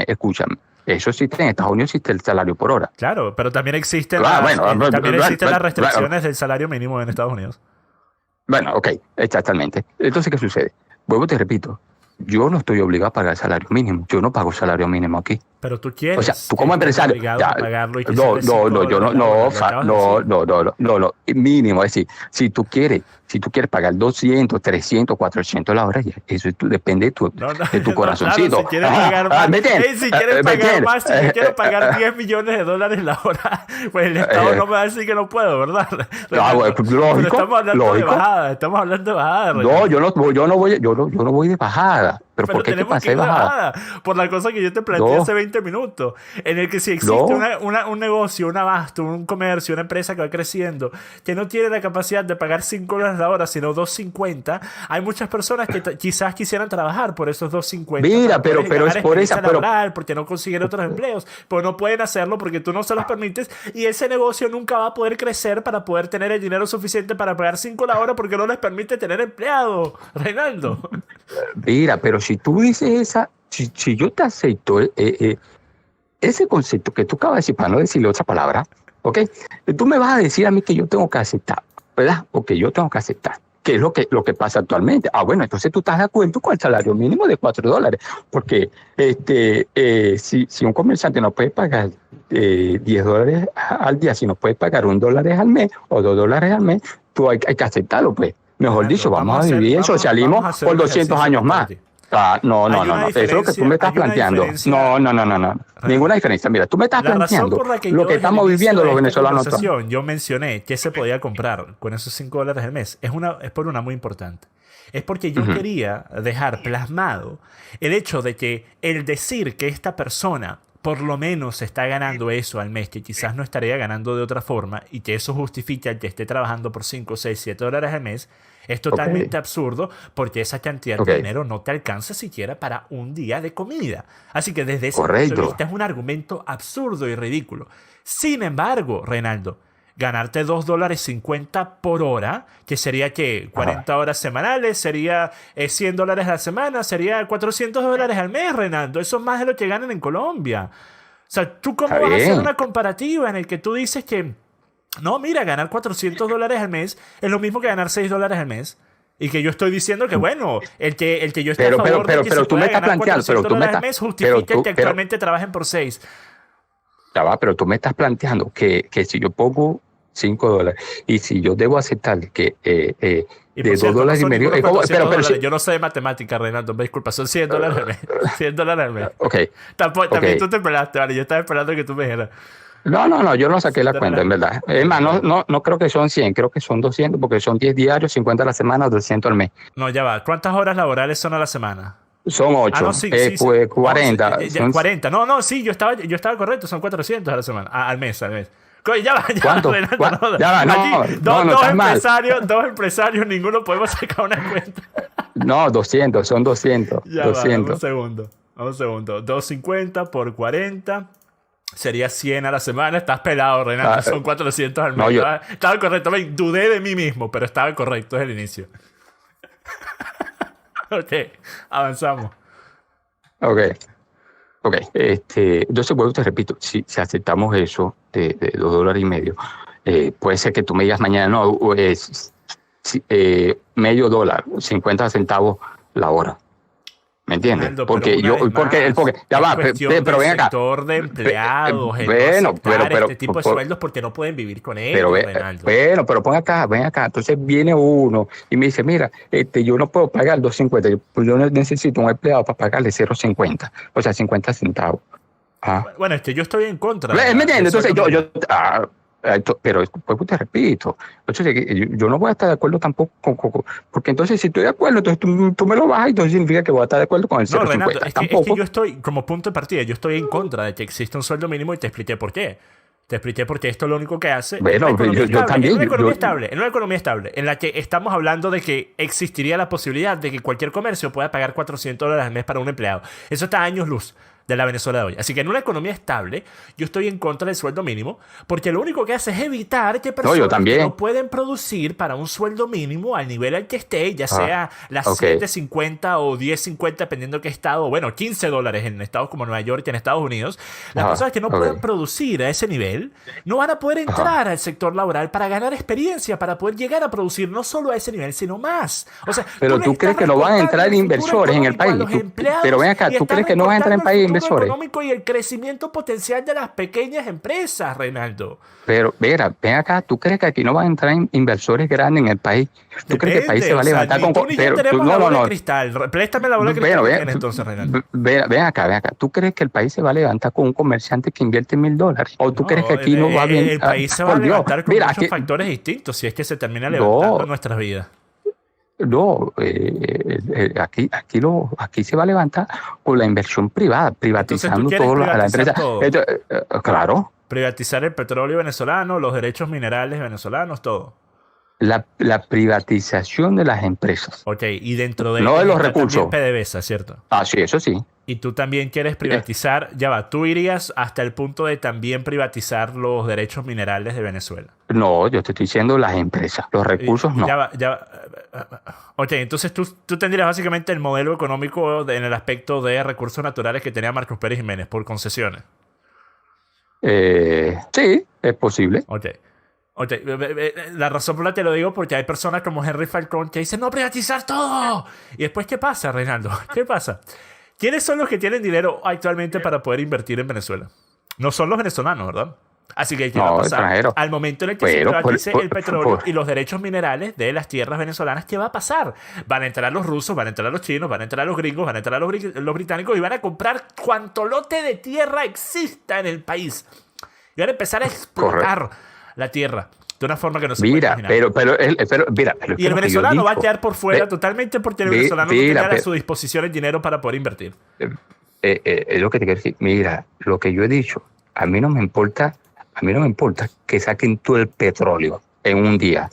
escúchame. Eso existe en Estados Unidos, existe el salario por hora. Claro, pero también existen Ah, bueno, las restricciones del salario mínimo en Estados Unidos. bueno, ok, exactamente. Entonces, ¿qué sucede? Vuelvo, te repito, yo no estoy obligado a pagar salario mínimo. Yo no pago salario mínimo aquí. Pero tú quieres. O sea, tú como empresario, obligado a pagarlo y que no, sea de no, yo no, $5 no, lo acabas de decir. no, mínimo, es decir, si tú quieres pagar 200, 300, 400 la hora, eso depende de tu, No, no, de tu no, corazoncito. claro, si quieres pagar más, ¿me entiendes? si quieres ¿Me pagar entiendes? más, si yo quiero pagar $10 millones la hora, pues el Estado no me va a decir que no puedo, ¿verdad? Bueno, Pero lógico, estamos hablando de lógico. bajada, estamos hablando de bajada. No, yo no voy de bajada. ¿Pero Pero por qué te tenemos que pasé ir de de bajada? bajada por la cosa que yo te planteé No, hace 20 minutos, en el que si existe no. un negocio, un abasto, un comercio, una empresa que va creciendo, que no tiene la capacidad de pagar $5 la hora, sino 2.50, hay muchas personas que quizás quisieran trabajar por esos 2.50 Mira, para poder pero ganar es por experiencia esa, pero laboral, porque no consiguen otros empleos, pero no pueden hacerlo porque tú no se los permites y ese negocio nunca va a poder crecer para poder tener el dinero suficiente para pagar 5 la hora porque no les permite tener empleado, Reinaldo. mira, pero si tú dices si yo te acepto ese concepto que tú acabas de decir, para no decirle otra palabra, ¿ok? Tú me vas a decir a mí que yo tengo que aceptar, ¿verdad? O que yo tengo que aceptar. ¿Qué es lo que pasa actualmente? Ah, bueno, entonces tú estás de acuerdo con el salario mínimo de $4. Porque si un comerciante no puede pagar $10 al día, si no puede pagar $1 al mes o $2 al mes, tú hay que aceptarlo, pues. Mejor Reinaldo, dicho, vamos a vivir en socialismo vamos a hacer por un 200 ejercicio años más. comparativo. No, Hay no, no, una no. Eso es lo que tú me estás hay una planteando. diferencia. No. Ninguna diferencia. Mira, tú me estás La razón planteando por la que lo yo que desde el estamos inicio viviendo de los esta venezolanos. conversación yo mencioné que se podía comprar con esos $5 al mes es por una muy importante. Es porque yo quería dejar plasmado el hecho de que el decir que esta persona por lo menos está ganando eso al mes, que quizás no estaría ganando de otra forma, y que eso justifica el que esté trabajando por 5, 6, $7 al mes, es totalmente absurdo porque esa cantidad de dinero no te alcanza siquiera para un día de comida. Así que desde ese punto de vista es un argumento absurdo y ridículo. Sin embargo, Reinaldo, ganarte $2.50 por hora, que sería que 40 horas semanales, sería $100 a la semana, sería $400 al mes, Reinaldo. Eso es más de lo que ganan en Colombia. O sea, ¿tú cómo vas a hacer una comparativa en el que tú dices que, no, mira, ganar $400 al mes es lo mismo que ganar $6 al mes? Y que yo estoy diciendo que, bueno, el que yo esté a favor de que se pueda ganar $400 al mes justifica que actualmente trabajen por 6. Ya va, pero tú me estás planteando que si yo pongo $5 y si yo debo aceptar que de $2.50. Pero yo no sé de matemática, Renato, me disculpa, son $100 al mes. $100 al mes. Ok. También tú te esperaste, vale. Yo estaba esperando que tú me dijeras. No, yo no saqué la cuenta, en verdad. Es más, no creo que son 100, creo que son 200, porque son 10 diarios, 50 a la semana, 200 al mes. No, ya va. ¿Cuántas horas laborales son a la semana? Son 8, pues 40. No, 40. No, sí, yo estaba correcto, son 400 a la semana, al mes. Ya va, ¿Cuánto? Renato, Ya va, aquí, no, dos empresarios, ninguno podemos sacar una cuenta. No, 200, son 200. Ya 200. va, un segundo. 250 por 40 sería 100 a la semana. Estás pelado, Renato. Son 400 al mes. No, estaba correcto. Dudé de mí mismo, pero estaba correcto desde el inicio. Ok, avanzamos. Ok. Entonces, bueno, te repito, si aceptamos eso de $2.50, puede ser que tú me digas mañana, no, medio dólar, 50 centavos la hora. ¿Me entiendes? Fernando, porque ya va, pero ven acá. Sector de empleados, pero este tipo de sueldos porque no pueden vivir con ellos, Fernando. Pero ven acá. Entonces viene uno y me dice, mira, yo no puedo pagar $2.50, yo necesito un empleado para pagarle $0.50, o sea, 50 centavos. Bueno, yo estoy en contra. ¿Me entiendes? Entonces pero pues te repito, entonces, yo no voy a estar de acuerdo tampoco porque entonces si estoy de acuerdo, entonces tú me lo bajas y entonces significa que voy a estar de acuerdo con el 0.50. No, Renato, es que yo estoy, como punto de partida, yo estoy en contra de que exista un sueldo mínimo y te expliqué por qué. Te expliqué porque esto lo único que hace bueno, yo también. En una economía estable, en la que estamos hablando de que existiría la posibilidad de que cualquier comercio pueda pagar $400 al mes para un empleado. Eso está a años luz de la Venezuela de hoy. Así que en una economía estable, yo estoy en contra del sueldo mínimo, porque lo único que hace es evitar que yo personas que también. no pueden producir para un sueldo mínimo al nivel al que esté, ya sea las Ok. 7.50 o 10.50, dependiendo de qué estado, bueno, $15 en estados como Nueva York y en Estados Unidos, las Ajá, personas que no ok. pueden producir a ese nivel no van a poder Ajá. entrar al sector laboral para ganar experiencia, para poder llegar a producir no solo a ese nivel, sino más. O sea, Pero les tú estás crees que no van a recortando entrar el futuro inversores en el económico a país. los Pero empleados ven acá, y ¿tú estás crees que no van a entrar en recortando el país futuro inversores? económico y el crecimiento potencial de las pequeñas empresas, Reinaldo. Pero, mira, ven acá, ¿tú crees que aquí no van a entrar inversores grandes en el país? ¿Tú crees que el país se Depende, va o a sea, levantar ni con... tú ni yo Pero, tenemos la no, no, bola de no. cristal. Préstame la bola de cristal Bueno, que tienes entonces, Reinaldo. ven acá, ven acá. ¿Tú crees que el país se va a levantar con un comerciante que invierte $1.000? ¿O tú crees que No, aquí no va bien? el país se va a Por Dios, levantar con mira, muchos aquí, factores distintos si es que se termina levantando no, en nuestras vidas. no, aquí se va a levantar con la inversión privada, Entonces tú privatizando quieres toda la privatizar empresa. todo. Claro, Privatizar el petróleo venezolano, los derechos minerales venezolanos, todo. la privatización de las empresas, Ok, y dentro de no de ellas los está también recursos. PDVSA, ¿cierto? Ah, sí, eso sí. Y tú también quieres Eh, privatizar, ya va, tú irías hasta el punto de también privatizar los derechos minerales de Venezuela. No, yo te estoy diciendo las empresas, los recursos Ya no. va, ya va. Ok, entonces tú tendrías básicamente el modelo económico en el aspecto de recursos naturales que tenía Marcos Pérez Jiménez por concesiones. Sí, es posible. Ok. Ok, la razón por la que te lo digo porque hay personas como Henry Falcón que dicen no privatizar todo. Y después, ¿qué pasa, Reinaldo? ¿Qué pasa? ¿Quiénes son los que tienen dinero actualmente para poder invertir en Venezuela? No son los venezolanos, ¿verdad? Así que, ¿qué va a No, pasar? extranjero. Al momento en el que se Pero, privatice el petróleo y los derechos minerales de las tierras venezolanas, ¿qué va a pasar? Van a entrar los rusos, van a entrar los chinos, van a entrar los gringos, van a entrar los británicos y van a comprar cuanto lote de tierra exista en el país. Y van a empezar a explotar la tierra de una forma que no se puede Mira, imaginar. mira, pero es Y que el lo que yo venezolano va a digo, quedar por fuera ve- totalmente porque el ve- venezolano no mira, tenía a su disposición el dinero para poder invertir. es lo que te quiero decir. Mira, lo que yo he dicho, a mí no me importa que saquen todo el petróleo en un día.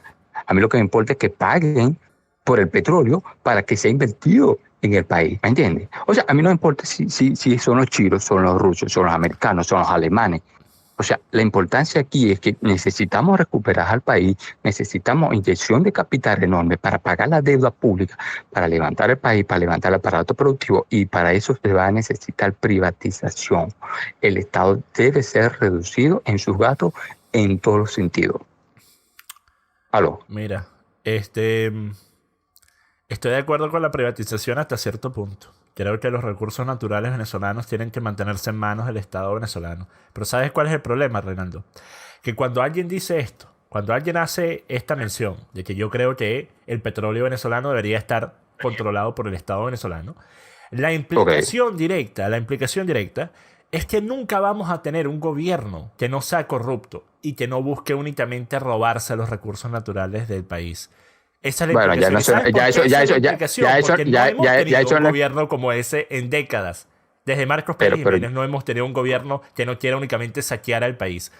A mí lo que me importa es que paguen por el petróleo para que sea invertido en el país, ¿me entiendes? O sea, a mí no me importa si son los chinos, son los rusos, son los americanos, son los alemanes. O sea, la importancia aquí es que necesitamos recuperar al país, necesitamos inyección de capital enorme para pagar la deuda pública, para levantar el país, para levantar el aparato productivo, y para eso se va a necesitar privatización. El Estado debe ser reducido en sus gastos en todos los sentidos. ¿Aló? Mira, estoy de acuerdo con la privatización hasta cierto punto. Creo que los recursos naturales venezolanos tienen que mantenerse en manos del Estado venezolano. Pero ¿sabes cuál es el problema, Reinaldo? Que cuando alguien dice esto, cuando alguien hace esta mención de que yo creo que el petróleo venezolano debería estar controlado por el Estado venezolano, la implicación directa es que nunca vamos a tener un gobierno que no sea corrupto y que no busque únicamente robarse los recursos naturales del país. Esa es la Bueno, ya implicación. no ¿Y sabes sé, por ya qué eso, esa ya es la eso, ya, implicación? ya eso, Porque no ya, hemos ya, tenido ya un eso no es. gobierno como ese en décadas. Desde Marcos Pérez Pero, Jiménez no hemos tenido un gobierno que no quiera únicamente saquear al país.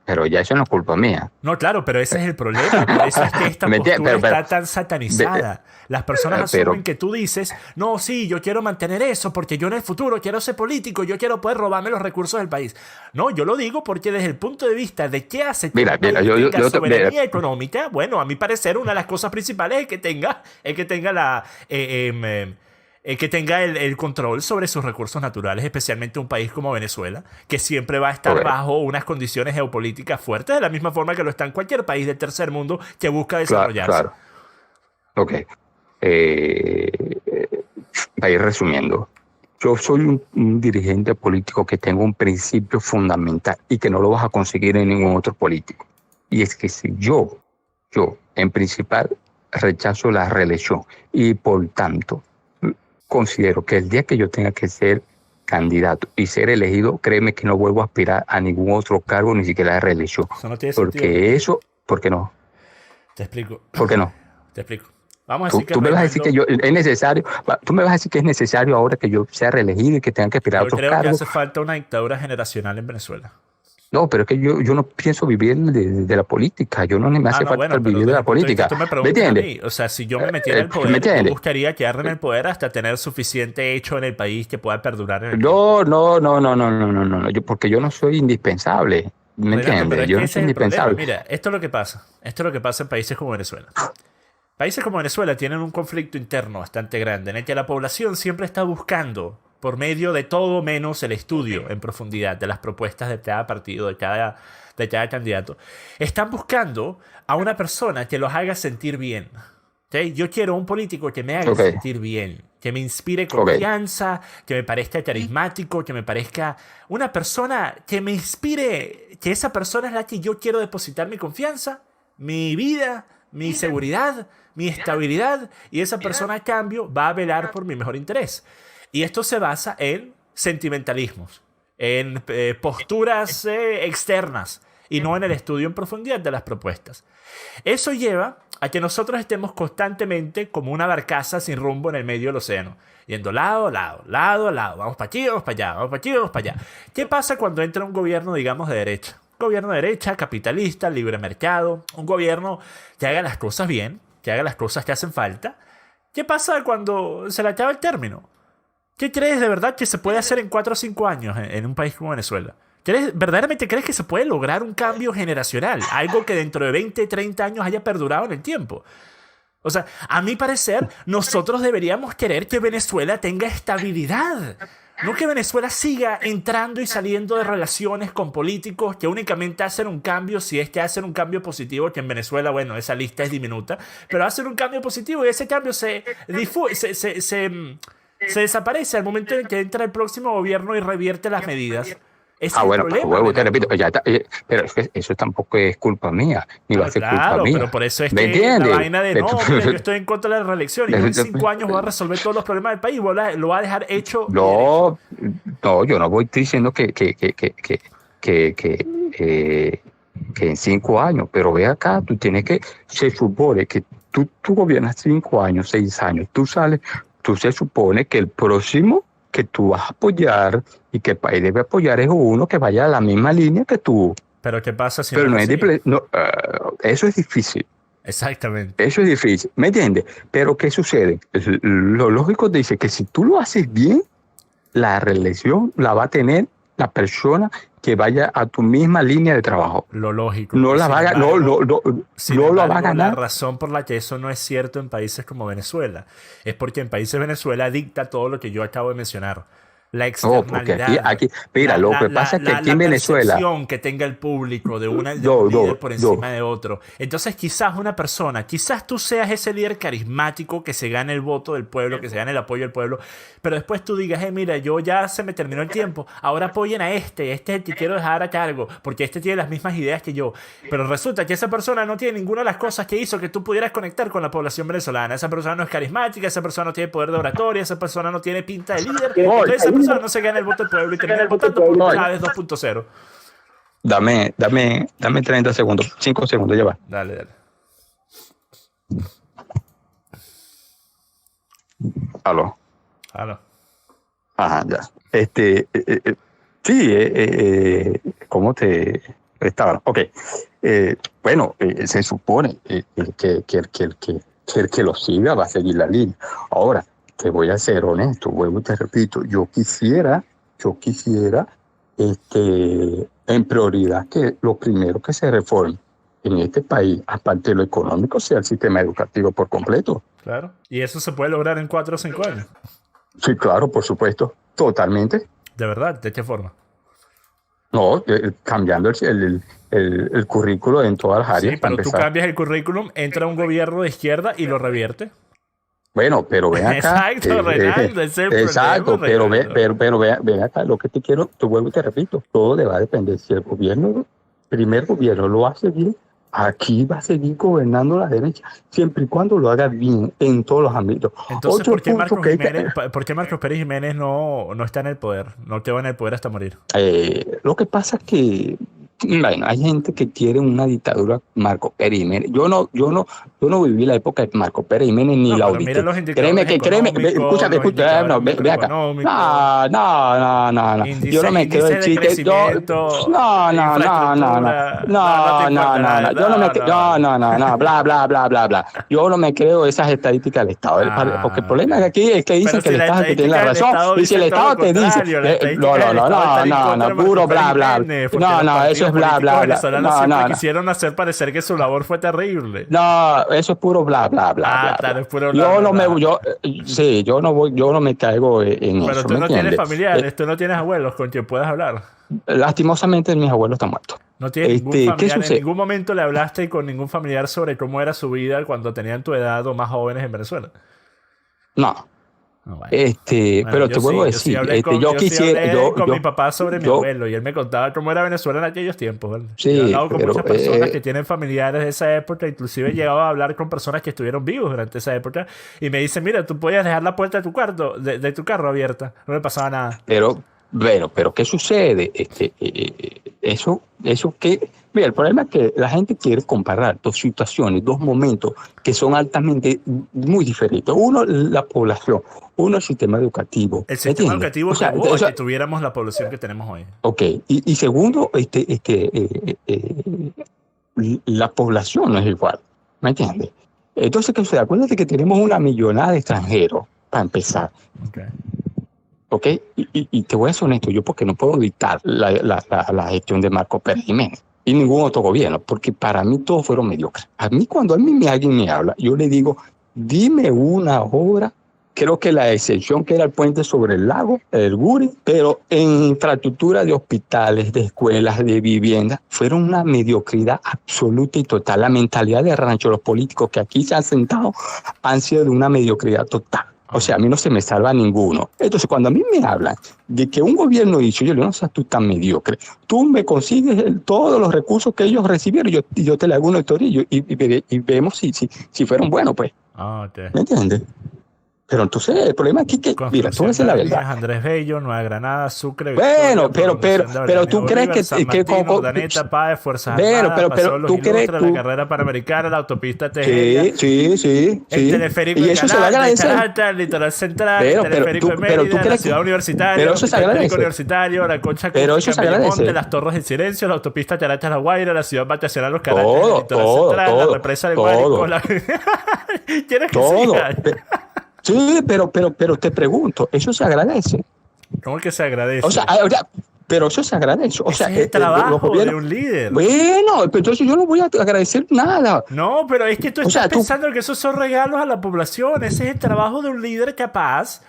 pero ya eso no es culpa mía. No, claro, pero ese es el problema. Por eso es que esta ¿Me entiendes? postura está tan satanizada. Las personas asumen Pero, que tú dices, no, sí, yo quiero mantener eso porque yo en el futuro quiero ser político, yo quiero poder robarme los recursos del país. No, yo lo digo porque desde el punto de vista de qué hace que un país tenga soberanía económica, bueno, a mi parecer una de las cosas principales es que tenga que tenga el control sobre sus recursos naturales, especialmente un país como Venezuela, que siempre va a estar bajo unas condiciones geopolíticas fuertes, de la misma forma que lo está en cualquier país del tercer mundo que busca desarrollarse. Claro. Ok. Para ir resumiendo, yo soy un dirigente político que tengo un principio fundamental y que no lo vas a conseguir en ningún otro político. Y es que si yo, en principal, rechazo la reelección y por tanto considero que el día que yo tenga que ser candidato y ser elegido, créeme que no vuelvo a aspirar a ningún otro cargo, ni siquiera a reelección. Eso no tiene Porque sentido. eso, ¿por qué no? Te explico. ¿Por qué no? Te explico. Vamos a decir que Tú me vas a decir que es necesario, tú me vas a decir que es necesario ahora que yo sea reelegido y que tenga que aspirar a yo otros creo cargos. que hace falta una dictadura generacional en Venezuela. No, pero es que yo no pienso vivir de la política. Yo no me hace No, falta bueno, pero vivir de desde la el punto de vista política. tú me ¿Me preguntas a entiendes? mí, o sea, si yo me metiera en el ¿Me poder, yo entiendes? buscaría quedarme en el poder hasta tener suficiente hecho en el país que pueda perdurar en el tiempo. No, no, no, no, no, no, no, no, no. Porque yo no soy indispensable. ¿Me Reinaldo, pero entiendes? es Yo que no ese soy es el problema. indispensable. Mira, esto es lo que pasa. Esto es lo que pasa en países como Venezuela. Países como Venezuela tienen un conflicto interno bastante grande en el que la población siempre está buscando, por medio de todo menos el estudio en profundidad de las propuestas de cada partido, de cada candidato, están buscando a una persona que los haga sentir bien. ¿Ok? Yo quiero un político que me haga Ok, sentir bien, que me inspire ok. confianza, que me parezca carismático, que me parezca una persona que me inspire, que esa persona es la que yo quiero depositar mi confianza, mi vida, mi seguridad, mi estabilidad, y esa persona a cambio va a velar por mi mejor interés. Y esto se basa en sentimentalismos, en posturas externas y no en el estudio en profundidad de las propuestas. Eso lleva a que nosotros estemos constantemente como una barcaza sin rumbo en el medio del océano, yendo lado a lado, lado a lado, vamos para aquí, vamos para allá, vamos para aquí, vamos para allá. ¿Qué pasa cuando entra un gobierno, digamos, de derecha? Un gobierno de derecha, capitalista, libre mercado, un gobierno que haga las cosas bien, que haga las cosas que hacen falta. ¿Qué pasa cuando se le acaba el término? ¿Qué crees de verdad que se puede hacer en 4 o 5 años en un país como Venezuela? ¿Verdaderamente crees que se puede lograr un cambio generacional? Algo que dentro de 20, 30 años haya perdurado en el tiempo. O sea, a mi parecer, nosotros deberíamos querer que Venezuela tenga estabilidad. No que Venezuela siga entrando y saliendo de relaciones con políticos que únicamente hacen un cambio, si es que hacen un cambio positivo, que en Venezuela, bueno, esa lista es diminuta, pero hacen un cambio positivo y ese cambio se desaparece al momento en que entra el próximo gobierno y revierte las medidas. Ese es el Bueno, pero problema, vuelvo, te repito, Reinaldo. ya está, pero es que eso tampoco es culpa mía, ni va a Pero ser culpa claro, pero mía. por eso es ¿Me que la entiendes? vaina de no, mira, yo estoy en contra de la reelección y yo en 5 años voy a resolver todos los problemas del país, lo voy a dejar hecho y derecho. No, no, yo no voy diciendo que, eh, que en 5 años, pero ve acá, tú tienes que, se supone que tú gobiernas 5 años, 6 años, tú se supone que el próximo que tú vas a apoyar y que el país debe apoyar es uno que vaya a la misma línea que tú. Pero ¿qué pasa si no Pero es no es así? no, eso es difícil. Exactamente. Eso es difícil, ¿me entiendes? Pero ¿qué sucede? Lo lógico dice que si tú lo haces bien, la reelección la va a tener la persona que vaya a tu misma línea de trabajo. Lo lógico. No Y la va a no, no, no, sin no la va a embargo, la ganar. razón por la que eso no es cierto en países como Venezuela es porque en países de Venezuela dicta todo lo que yo acabo de mencionar. La No, porque externalidad, mira, lo que pasa es que aquí la en Venezuela, percepción que tenga el público de un no, líder no, por no. encima de otro. Entonces quizás una persona, quizás tú seas ese líder carismático que se gane el voto del pueblo, que se gane el apoyo del pueblo, pero después tú digas, mira, yo ya se me terminó el tiempo, ahora apoyen a este es el que quiero dejar a cargo, porque este tiene las mismas ideas que yo. Pero resulta que esa persona no tiene ninguna de las cosas que hizo que tú pudieras conectar con la población venezolana. Esa persona no es carismática, esa persona no tiene poder de oratoria, esa persona no tiene pinta de líder, entonces esa persona no se gana el voto del pueblo y termina votando por Oye, Chávez 2.0. dame 30 segundos, 5 segundos, ya va. Dale, dale. Aló. Aló. Ajá, ya. Sí, ¿cómo te estaba? Ok. Bueno, se supone que el que lo siga va a seguir la línea. Ahora, te voy a ser honesto, vuelvo y te repito, yo quisiera, en prioridad que lo primero que se reforme en este país, aparte de lo económico, sea el sistema educativo por completo. Claro. Y eso se puede lograr en 4 o 5 años. Sí, claro, por supuesto, totalmente. ¿De verdad? ¿De qué forma? No, cambiando el currículo en todas las Sí, áreas para pero tú empezar. cambias el currículum, entra un gobierno de izquierda y lo revierte. Bueno, pero ven acá. Exacto, Reinaldo, ese es el Exacto, problema, pero, Reinaldo. ven acá, lo que te quiero, te vuelvo y te repito, todo le va a depender. Si el gobierno, primer gobierno lo hace bien, aquí va a seguir gobernando la derecha, siempre y cuando lo haga bien en todos los ámbitos. Entonces, Otro punto que hay que, ¿por qué Marcos Pérez Jiménez no está en el poder? No quedó en el poder hasta morir. lo que pasa es que, bueno, hay gente que quiere una dictadura Marco Pérez Jiménez. Yo no, Yo no viví la época de Marco Pérez Jiménez ni la audité. Mira los indicadores Créeme, escúchame, ve acá. No. Yo no me creo el chiste. No. Bla. Yo no me creo esas estadísticas del Estado. Porque el problema es que aquí es que dicen que el Estado tiene la razón. Y si el Estado te dice, no, puro bla. No, eso es bla. No. Quisieron hacer parecer que su labor fue terrible. No, eso es puro bla. Claro, es puro bla. Yo no me caigo en eso. Pero tú no tienes familiares, tú no tienes abuelos con quien puedas hablar. Lastimosamente mis abuelos están muertos. No tienes ningún familiar, en ningún momento le hablaste con ningún familiar sobre cómo era su vida cuando tenían tu edad o más jóvenes en Venezuela. No. Pero te vuelvo a decir, yo hablé con mi papá sobre mi abuelo y él me contaba cómo era Venezuela en aquellos tiempos, ¿verdad? Sí, he hablado con muchas personas que tienen familiares de esa época, inclusive he llegado a hablar con personas que estuvieron vivos durante esa época y me dicen, mira, tú podías dejar la puerta de tu cuarto, de tu carro abierta, no le pasaba nada. Pero ¿qué sucede? Eso que... Mira, el problema es que la gente quiere comparar dos situaciones, dos momentos que son altamente muy diferentes. Uno, la población. Uno, el sistema educativo. El sistema educativo que tuviéramos la población que tenemos hoy. Ok. Y segundo, la población no es igual. ¿Me entiendes? Entonces, ¿qué sucede? Acuérdate que tenemos una millonada de extranjeros, para empezar. Ok. Y te voy a ser honesto, yo porque no puedo dictar la gestión de Marco Pérez Jiménez y ningún otro gobierno, porque para mí todos fueron mediocres. Cuando alguien me habla, yo le digo, dime una obra. Creo que la excepción que era el puente sobre el lago, el Guri, pero en infraestructura de hospitales, de escuelas, de viviendas, fueron una mediocridad absoluta y total. La mentalidad de rancho, los políticos que aquí se han sentado, han sido de una mediocridad total. O sea, a mí no se me salva ninguno. Entonces, cuando a mí me hablan de que un gobierno hizo, yo le digo, no seas tú tan mediocre. Tú me consigues todos los recursos que ellos recibieron, yo te le hago una historia y vemos si fueron buenos, pues. ¿Me entiendes? Pero entonces el problema aquí es que, mira, tú ves la verdad. Andrés Bello, Nueva Granada, Sucre, bueno, Victoria, pero tú crees que Urdaneta, Páez, Fuerzas Armadas, pero tú crees la carrera panamericana, la autopista Tejeda, sí, el teleférico y eso se va a agradecer, el litoral central, el teleférico de Mérida, la ciudad universitaria, el teleférico universitario, la concha Monte, las Torres del Silencio, la autopista Charachas La Guaira, la ciudad vacacional Los Caracas, el litoral central, la represa de Guárico. ¿Quieres que siga? Sí, pero te pregunto, ¿eso se agradece? ¿Cómo que se agradece? O sea, pero eso se agradece. O sea, es el trabajo de un líder. Bueno, entonces yo no voy a agradecer nada. No, pero es que tú estás pensando que esos son regalos a la población. Ese es el trabajo de un líder capaz.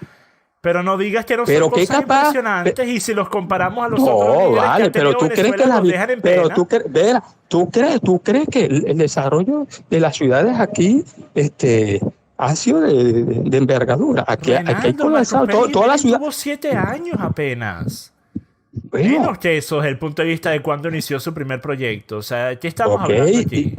Pero no digas que no son cosas impresionantes. Y si los comparamos a los otros líderes que ha tenido Venezuela, nos dejan en pena. ¿Tú crees que el desarrollo de las ciudades aquí ha sido de envergadura? Aquí hay colapsado toda la ciudad. Tuvo 7 años apenas. Bueno, menos que eso desde el punto de vista de cuando inició su primer proyecto. O sea, ¿qué estamos hablando aquí?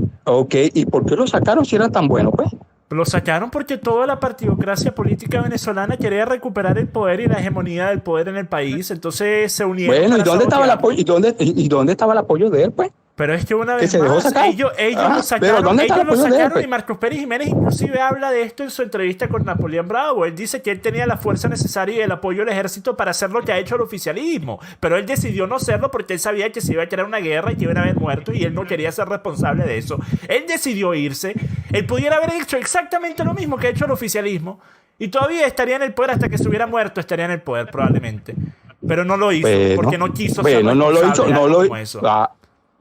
¿Y por qué lo sacaron si era tan bueno, pues? Lo sacaron porque toda la partidocracia política venezolana quería recuperar el poder y la hegemonía del poder en el país. Entonces se unieron. Bueno, ¿y dónde estaba el apoyo? ¿Y dónde estaba el apoyo de él, pues? Pero es que una vez más, ellos lo sacaron y Marcos Pérez Jiménez inclusive habla de esto en su entrevista con Napoleón Bravo. Él dice que él tenía la fuerza necesaria y el apoyo del ejército para hacer lo que ha hecho el oficialismo, pero él decidió no hacerlo porque él sabía que se iba a crear una guerra y que iban a haber muertos y él no quería ser responsable de eso. Él decidió irse. Él pudiera haber hecho exactamente lo mismo que ha hecho el oficialismo y todavía estaría en el poder hasta que se hubiera muerto, estaría en el poder probablemente. Pero no lo hizo porque no quiso ser responsable como eso.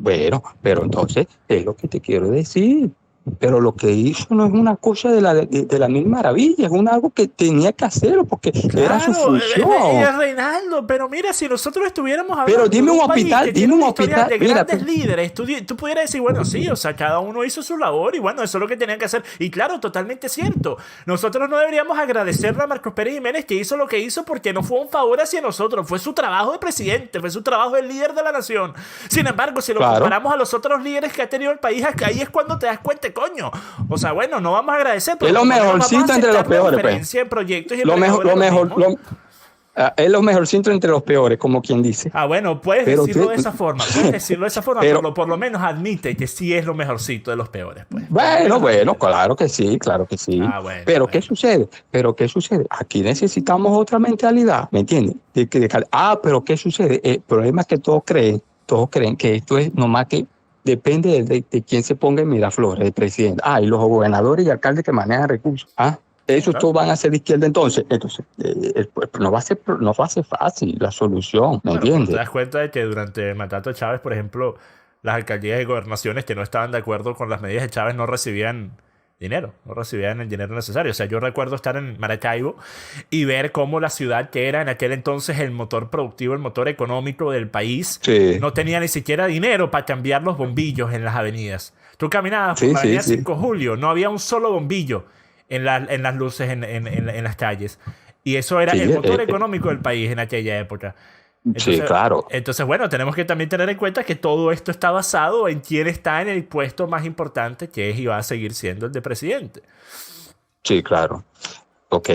Bueno, pero entonces es lo que te quiero decir. Pero lo que hizo no es una cosa de la mil maravilla, es algo que tenía que hacerlo porque era su función. Reinaldo, pero mira, si nosotros estuviéramos hablando pero dime un hospital de grandes líderes, tú pudieras decir, bueno, sí, o sea, cada uno hizo su labor y bueno, eso es lo que tenían que hacer. Y claro, totalmente cierto. Nosotros no deberíamos agradecerle a Marcos Pérez Jiménez que hizo lo que hizo porque no fue un favor hacia nosotros, fue su trabajo de presidente, fue su trabajo de líder de la nación. Sin embargo, si lo comparamos a los otros líderes que ha tenido el país, ahí es cuando te das cuenta, coño. O sea, bueno, no vamos a agradecer, pero es lo mejorcito entre los peores, pues. En proyectos y lo mejor. Es lo mejorcito entre los peores, como quien dice. Ah, bueno, puedes Pero decirlo tú- de esa forma. Puedes decirlo de esa forma, pero, por lo menos admite que sí es lo mejorcito de los peores, pues. Por lo bueno, menos bueno, admítelo. claro que sí, claro que sí. Ah, bueno, Pero ¿qué bueno. sucede? Pero ¿qué sucede? Aquí necesitamos otra mentalidad, ¿me entiendes? Pero ¿qué sucede? El problema es que todos creen que esto es nomás que depende de quién se ponga en Miraflores, el presidente. Y los gobernadores y alcaldes que manejan recursos. Sí, Esos claro. todos van a ser de izquierda entonces pues, no va a ser fácil la solución, ¿me Bueno, pero te entiendes? das cuenta de que durante el mandato de Chávez, por ejemplo, las alcaldías y gobernaciones que no estaban de acuerdo con las medidas de Chávez no recibían dinero, no recibían el dinero necesario. O sea, yo recuerdo estar en Maracaibo y ver cómo la ciudad, que era en aquel entonces el motor productivo, el motor económico del país, Sí, no tenía ni siquiera dinero para cambiar los bombillos en las avenidas. Tú caminabas por sí, la sí, avenida sí. 5 de Julio, no había un solo bombillo en las luces en las calles. Y eso era el Sí, motor económico del país en aquella época. sí, Entonces, claro. bueno, tenemos que también tener en cuenta que todo esto está basado en quién está en el puesto más importante, que es y va a seguir siendo el de presidente. Sí, claro. Ok,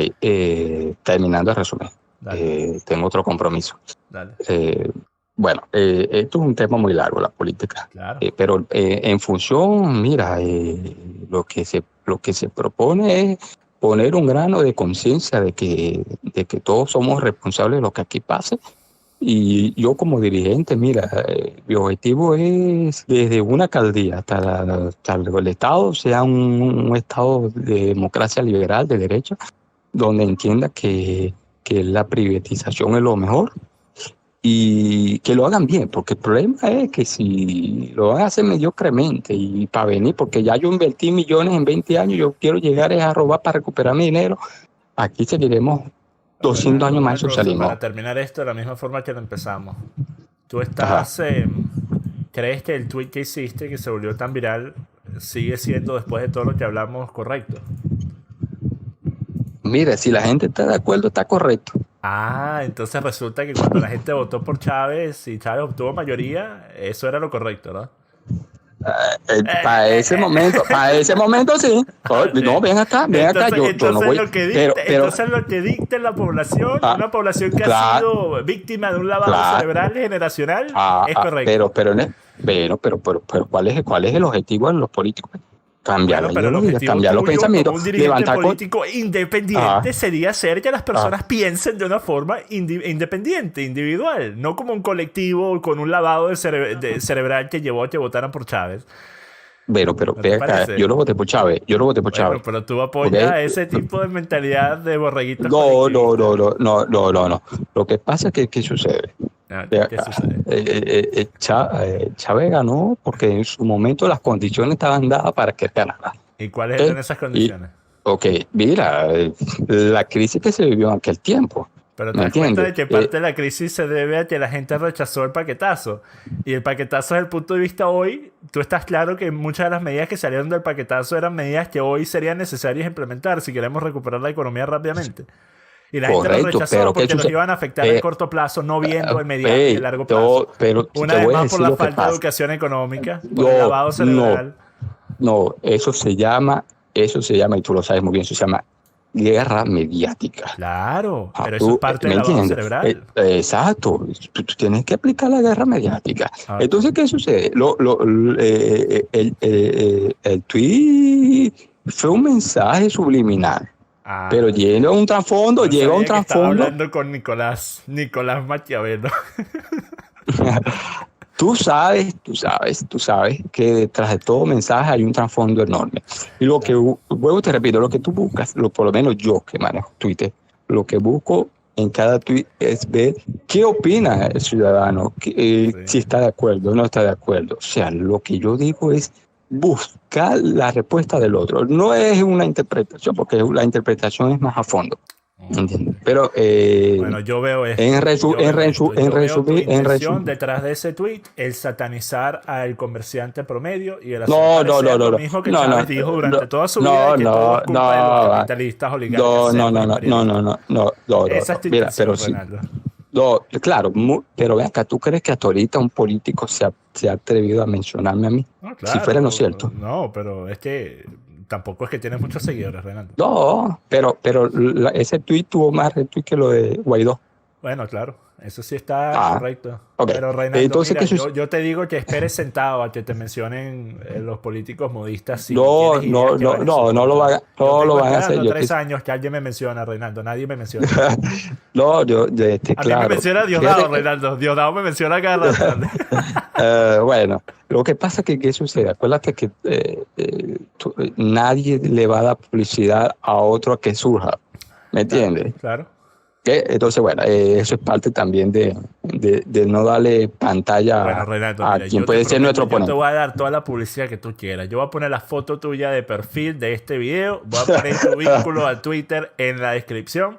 terminando el resumen. Dale, Tengo otro compromiso. dale. Eh, bueno, esto es un tema muy largo, la política. Claro. Pero en función, mira, lo que se propone es poner un grano de conciencia de que todos somos responsables de lo que aquí pase. Y yo como dirigente, mira, mi objetivo es desde una alcaldía hasta el Estado, sea un Estado de democracia liberal, de derecha, donde entienda que la privatización es lo mejor y que lo hagan bien, porque el problema es que si lo van a hacer mediocremente y para venir, porque ya yo invertí millones en 20 años, yo quiero llegar a robar para recuperar mi dinero, aquí seguiremos 200 años más de Renaldo, para socialismo. terminar esto de la misma forma que lo empezamos. ¿Tú Ajá. crees que el tweet que hiciste, que se volvió tan viral, sigue siendo, después de todo lo que hablamos, correcto? Mire, si la gente está de acuerdo, está correcto. Ah, entonces resulta que cuando la gente votó por Chávez y Chávez obtuvo mayoría, eso era lo correcto, ¿no? Para ese momento sí. No, ven acá, yo no voy, pero, Entonces lo que dicta la población, ah, una población que ha claro, sido víctima de un lavado claro, cerebral generacional, es correcto. pero ¿cuál es el objetivo de los políticos? Cambiar Bueno, la pero el ideología, objetivo cambiar los tuyo como pensamientos, un dirigente levantar político ah, independiente sería hacer que las ah, personas piensen de una forma independiente, individual, no como un colectivo con un lavado de cerebral que llevó a que votaran por Chávez. pero ¿No te ve acá, parece? yo lo voté por Chávez, Bueno, pero tú ¿ok? apoyas ese tipo de mentalidad de borreguitos No, no, colectivistas. no, no, no, no, no, no. Lo que pasa es que, ¿qué sucede? Ah, Ve ¿qué acá, sucede? Chávez ganó porque en su momento las condiciones estaban dadas para que ganara. ¿Y cuáles ¿Ok? eran esas Y, condiciones? ok, mira, la crisis que se vivió en aquel tiempo, Pero te ¿me das cuenta entiendes? de que parte de la crisis se debe a que la gente rechazó el paquetazo. Y el paquetazo, desde el punto de vista hoy, tú estás claro que muchas de las medidas que salieron del paquetazo eran medidas que hoy serían necesarias implementar si queremos recuperar la economía rápidamente. Y la gente los Correcto, rechazó pero ¿qué porque los sucede? iban a afectar a Eh, corto plazo, no viendo el mediano y el largo plazo. pero Una te vez voy a más por decir la lo que falta de pasa. educación económica, por el No, lavado no, cerebral. no, eso se llama, y tú lo sabes muy bien, eso se llama guerra mediática. Claro, pero eso es parte ¿Me del lavado entiendes? cerebral. Exacto, tú tienes que aplicar la guerra mediática. Ah, ok. Entonces, ¿qué sucede? El tweet fue un mensaje subliminal, pero Ah, ok. No llega un sabía que estaba trasfondo. hablando con Nicolás Maquiavelo. Tú sabes que detrás de todo mensaje hay un trasfondo enorme. Y vuelvo te repito, lo que tú buscas, por lo menos yo que manejo Twitter, lo que busco en cada tweet es ver qué opina el ciudadano, Sí. si está de acuerdo o no está de acuerdo. O sea, lo que yo digo es buscar la respuesta del otro. No es una interpretación, porque la interpretación es más a fondo. ¿Entiendes? Ok. Pero Bueno, yo veo en, esto. resu- Yo en, veo resu- esto. en Yo veo tu resumir, intención detrás de ese tweet, el satanizar al comerciante promedio y el hacer no, no, no, parecer no, lo no, mismo que no, Chávez no, dijo durante no, toda su vida de no, que todo no, es culpa de los no, capitalistas, oligarcas, no, no, cerdos no, no, no, imperialistas. no, no, no, no, Esa no. es tu Mira, pero intención, sí, Ronaldo. no, claro, pero ven acá, ¿tú crees que hasta ahorita un político se ha atrevido a mencionarme a mí? No, Si fuera no cierto. no, pero es que tampoco es que tiene muchos seguidores, Ronaldo. No, pero ese tweet tuvo más retweet que lo de Guaidó. Bueno, claro, eso sí está Ah, correcto. ok. Pero Reinaldo, Entonces, mira, ¿qué yo, sucede? yo te digo que esperes sentado a que te mencionen los políticos modistas si No, tienes ideas no, que no, vayan en su no, contra. Yo no lo tengo van a hacer. esperando 3 años que alguien me menciona, Reinaldo, nadie me menciona. No, A mí me claro. menciona Diosdado, Fíjate que, Reinaldo. Diosdado me menciona cada rato, ¿vale? bueno, lo que pasa es que, ¿qué sucede? Acuérdate que nadie le va a dar publicidad a otro que surja, ¿me Claro, entiendes? claro. Entonces, bueno, eso es parte también de no darle Bueno, pantalla Reinaldo, a mira, quien yo te puede ser prometo, nuestro yo te oponente. voy a dar toda la publicidad que tú quieras. Yo voy a poner la foto tuya de perfil de este video, voy a poner tu vínculo a Twitter en la descripción,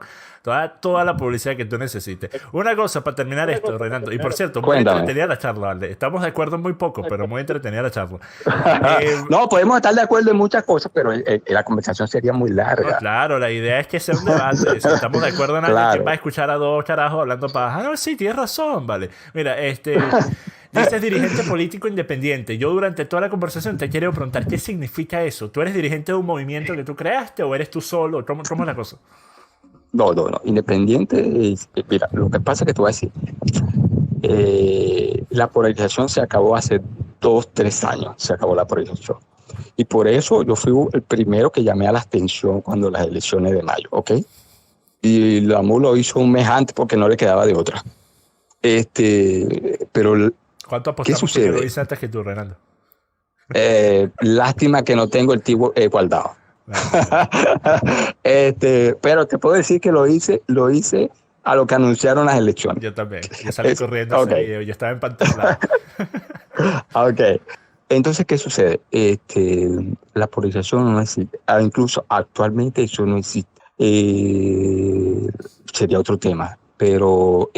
toda la publicidad que tú necesites. Una cosa para terminar esto, Reinaldo, y por cierto, muy Cuéntame. entretenida la charla, ¿vale? Estamos de acuerdo en muy poco, pero muy entretenida la charla. Eh, No, podemos estar de acuerdo en muchas cosas, pero la conversación sería muy no, larga. claro, la idea es que sea un debate. Si estamos de acuerdo en algo, ¿quién va a Claro. escuchar a dos carajos hablando paja? Ah, no, sí, tienes razón, vale. Mira, dices dirigente político independiente. Yo durante toda la conversación te quiero preguntar, ¿qué significa eso? ¿Tú eres dirigente de un movimiento que tú creaste o eres tú solo? ¿Cómo es la cosa? No, no, no. Independiente, mira, lo que pasa es que te voy a decir, la polarización se acabó hace 2, 3 años, se acabó la polarización. Y por eso yo fui el primero que llamé a la abstención cuando las elecciones de mayo, ¿ok? Y la MU lo hizo un mes antes porque no le quedaba de otra. Pero, ¿Cuánto ¿qué apostamos porque lo sucede? hice antes que tú, Reinaldo? Lástima que no tengo el tipo guardado. Bueno, bueno, Pero te puedo decir que lo hice a lo que anunciaron las elecciones. yo también. Yo salí corriendo a ese Ok, video. Yo estaba empantanado. ok. Entonces, ¿qué sucede? La polarización no existe. Incluso actualmente eso no existe. Sería otro tema, pero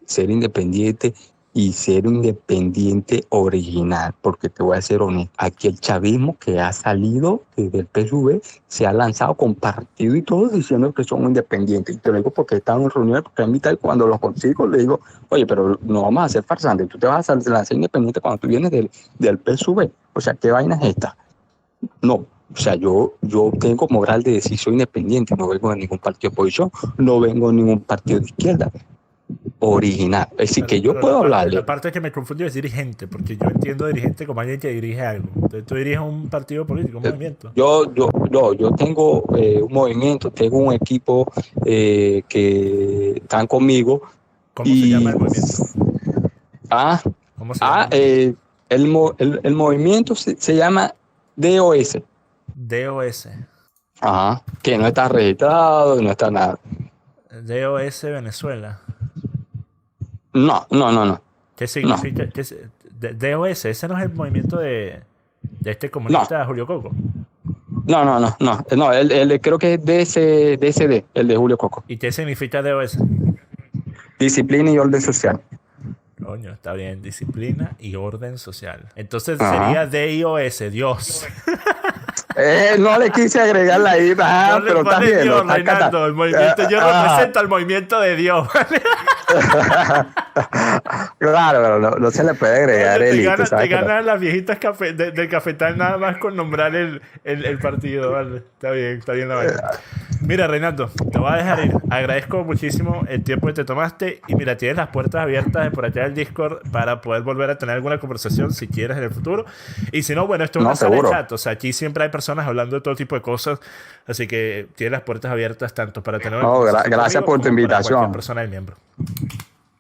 ser independiente y ser un independiente original, porque te voy a ser honesto, aquí el chavismo que ha salido desde el PSV se ha lanzado con partido y todo diciendo que son independientes. Y te lo digo porque he estado en reuniones, porque a mitad cuando los consigo le digo, oye, pero no vamos a ser farsantes, tú te vas a lanzar independiente cuando tú vienes del PSV. O sea, ¿qué vaina es esta? No, o sea, yo tengo moral de decir soy independiente, no vengo de ningún partido de oposición, no vengo de ningún partido de izquierda, original. Es decir, que yo Pero puedo la hablarle. parte que me confundió es dirigente, porque yo entiendo dirigente como alguien que dirige algo. Entonces, tú diriges un partido político, un movimiento. Yo tengo un movimiento, tengo un equipo que están conmigo ¿Cómo se llama y el movimiento? ah, ¿Cómo se llama el movimiento? el movimiento se llama DOS, DOS. que no está registrado, no está nada. DOS Venezuela. No, no, no, no, ¿Qué no, significa? DOS, ese no es el movimiento de este no, comunista Julio Coco. no, él creo que es DSD, el de Julio Coco. ¿Y qué significa DOS? Disciplina y orden social. Coño, está bien. Disciplina y orden social. Entonces Ajá. sería DIOS, Dios. No le quise agregar la I, No le pero está pones bien, Dios, está Reinaldo. El movimiento, yo represento al movimiento de Dios. Claro, pero no se le puede agregar Oye, el te I, tú ganan, te sabes que no. ganan las viejitas del cafetal nada más con nombrar el partido, ¿vale? Está bien la vaina. Mira, Reinaldo, te voy a dejar ir. Agradezco muchísimo el tiempo que te tomaste y mira, tienes las puertas abiertas de por allá del Discord para poder volver a tener alguna conversación si quieres en el futuro. Y si no, bueno, esto es No, una sala de seguro. chat, o sea, aquí siempre hay personas hablando de todo tipo de cosas, así que tienes las puertas abiertas tanto para tener una No, conversación gracias conmigo por tu como para cualquier invitación. persona del miembro.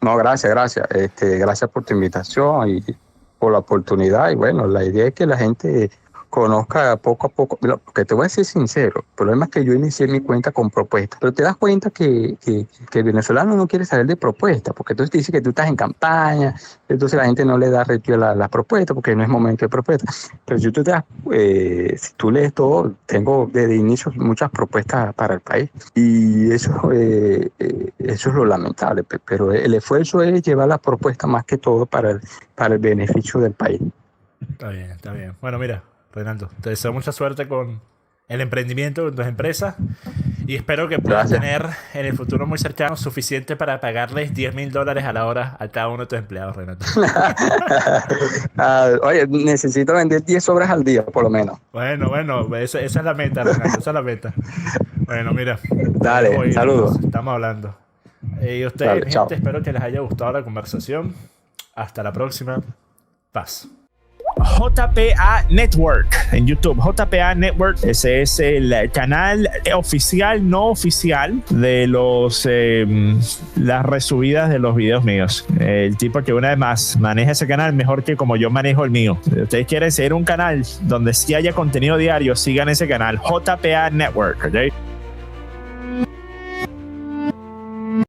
No, gracias. Gracias por tu invitación y por la oportunidad. Y bueno, la idea es que la gente conozca poco a poco. Mira, porque te voy a ser sincero, el problema es que yo inicié mi cuenta con propuestas, pero te das cuenta que el venezolano no quiere saber de propuestas, porque entonces te dice que tú estás en campaña, entonces la gente no le da retiro a las propuestas porque no es momento de propuestas. Pero si tú si tú lees todo, tengo desde inicio muchas propuestas para el país y eso es lo lamentable, pero el esfuerzo es llevar las propuestas más que todo para el beneficio del país. Está bien, está bien. Bueno, mira, Reinaldo, te deseo mucha suerte con el emprendimiento, con tus empresas y espero que puedas Gracias. tener en el futuro muy cercano suficiente para pagarles $10,000 a la hora a cada uno de tus empleados, Reinaldo. Oye, necesito vender 10 obras al día, por lo menos. Bueno, esa es la meta, Reinaldo, esa es la meta. Bueno, mira, te dejo Dale, ir, saludos. entonces, estamos hablando. Y ustedes, Dale, mi chao. gente, espero que les haya gustado la conversación. Hasta la próxima. Paz. JPA Network en YouTube. JPA Network, ese es el canal oficial, no oficial de las resubidas de los videos míos. El tipo que una vez más maneja ese canal mejor que como yo manejo el mío. Si ustedes quieren seguir un canal donde sí haya contenido diario, sigan ese canal, JPA Network, ¿ok?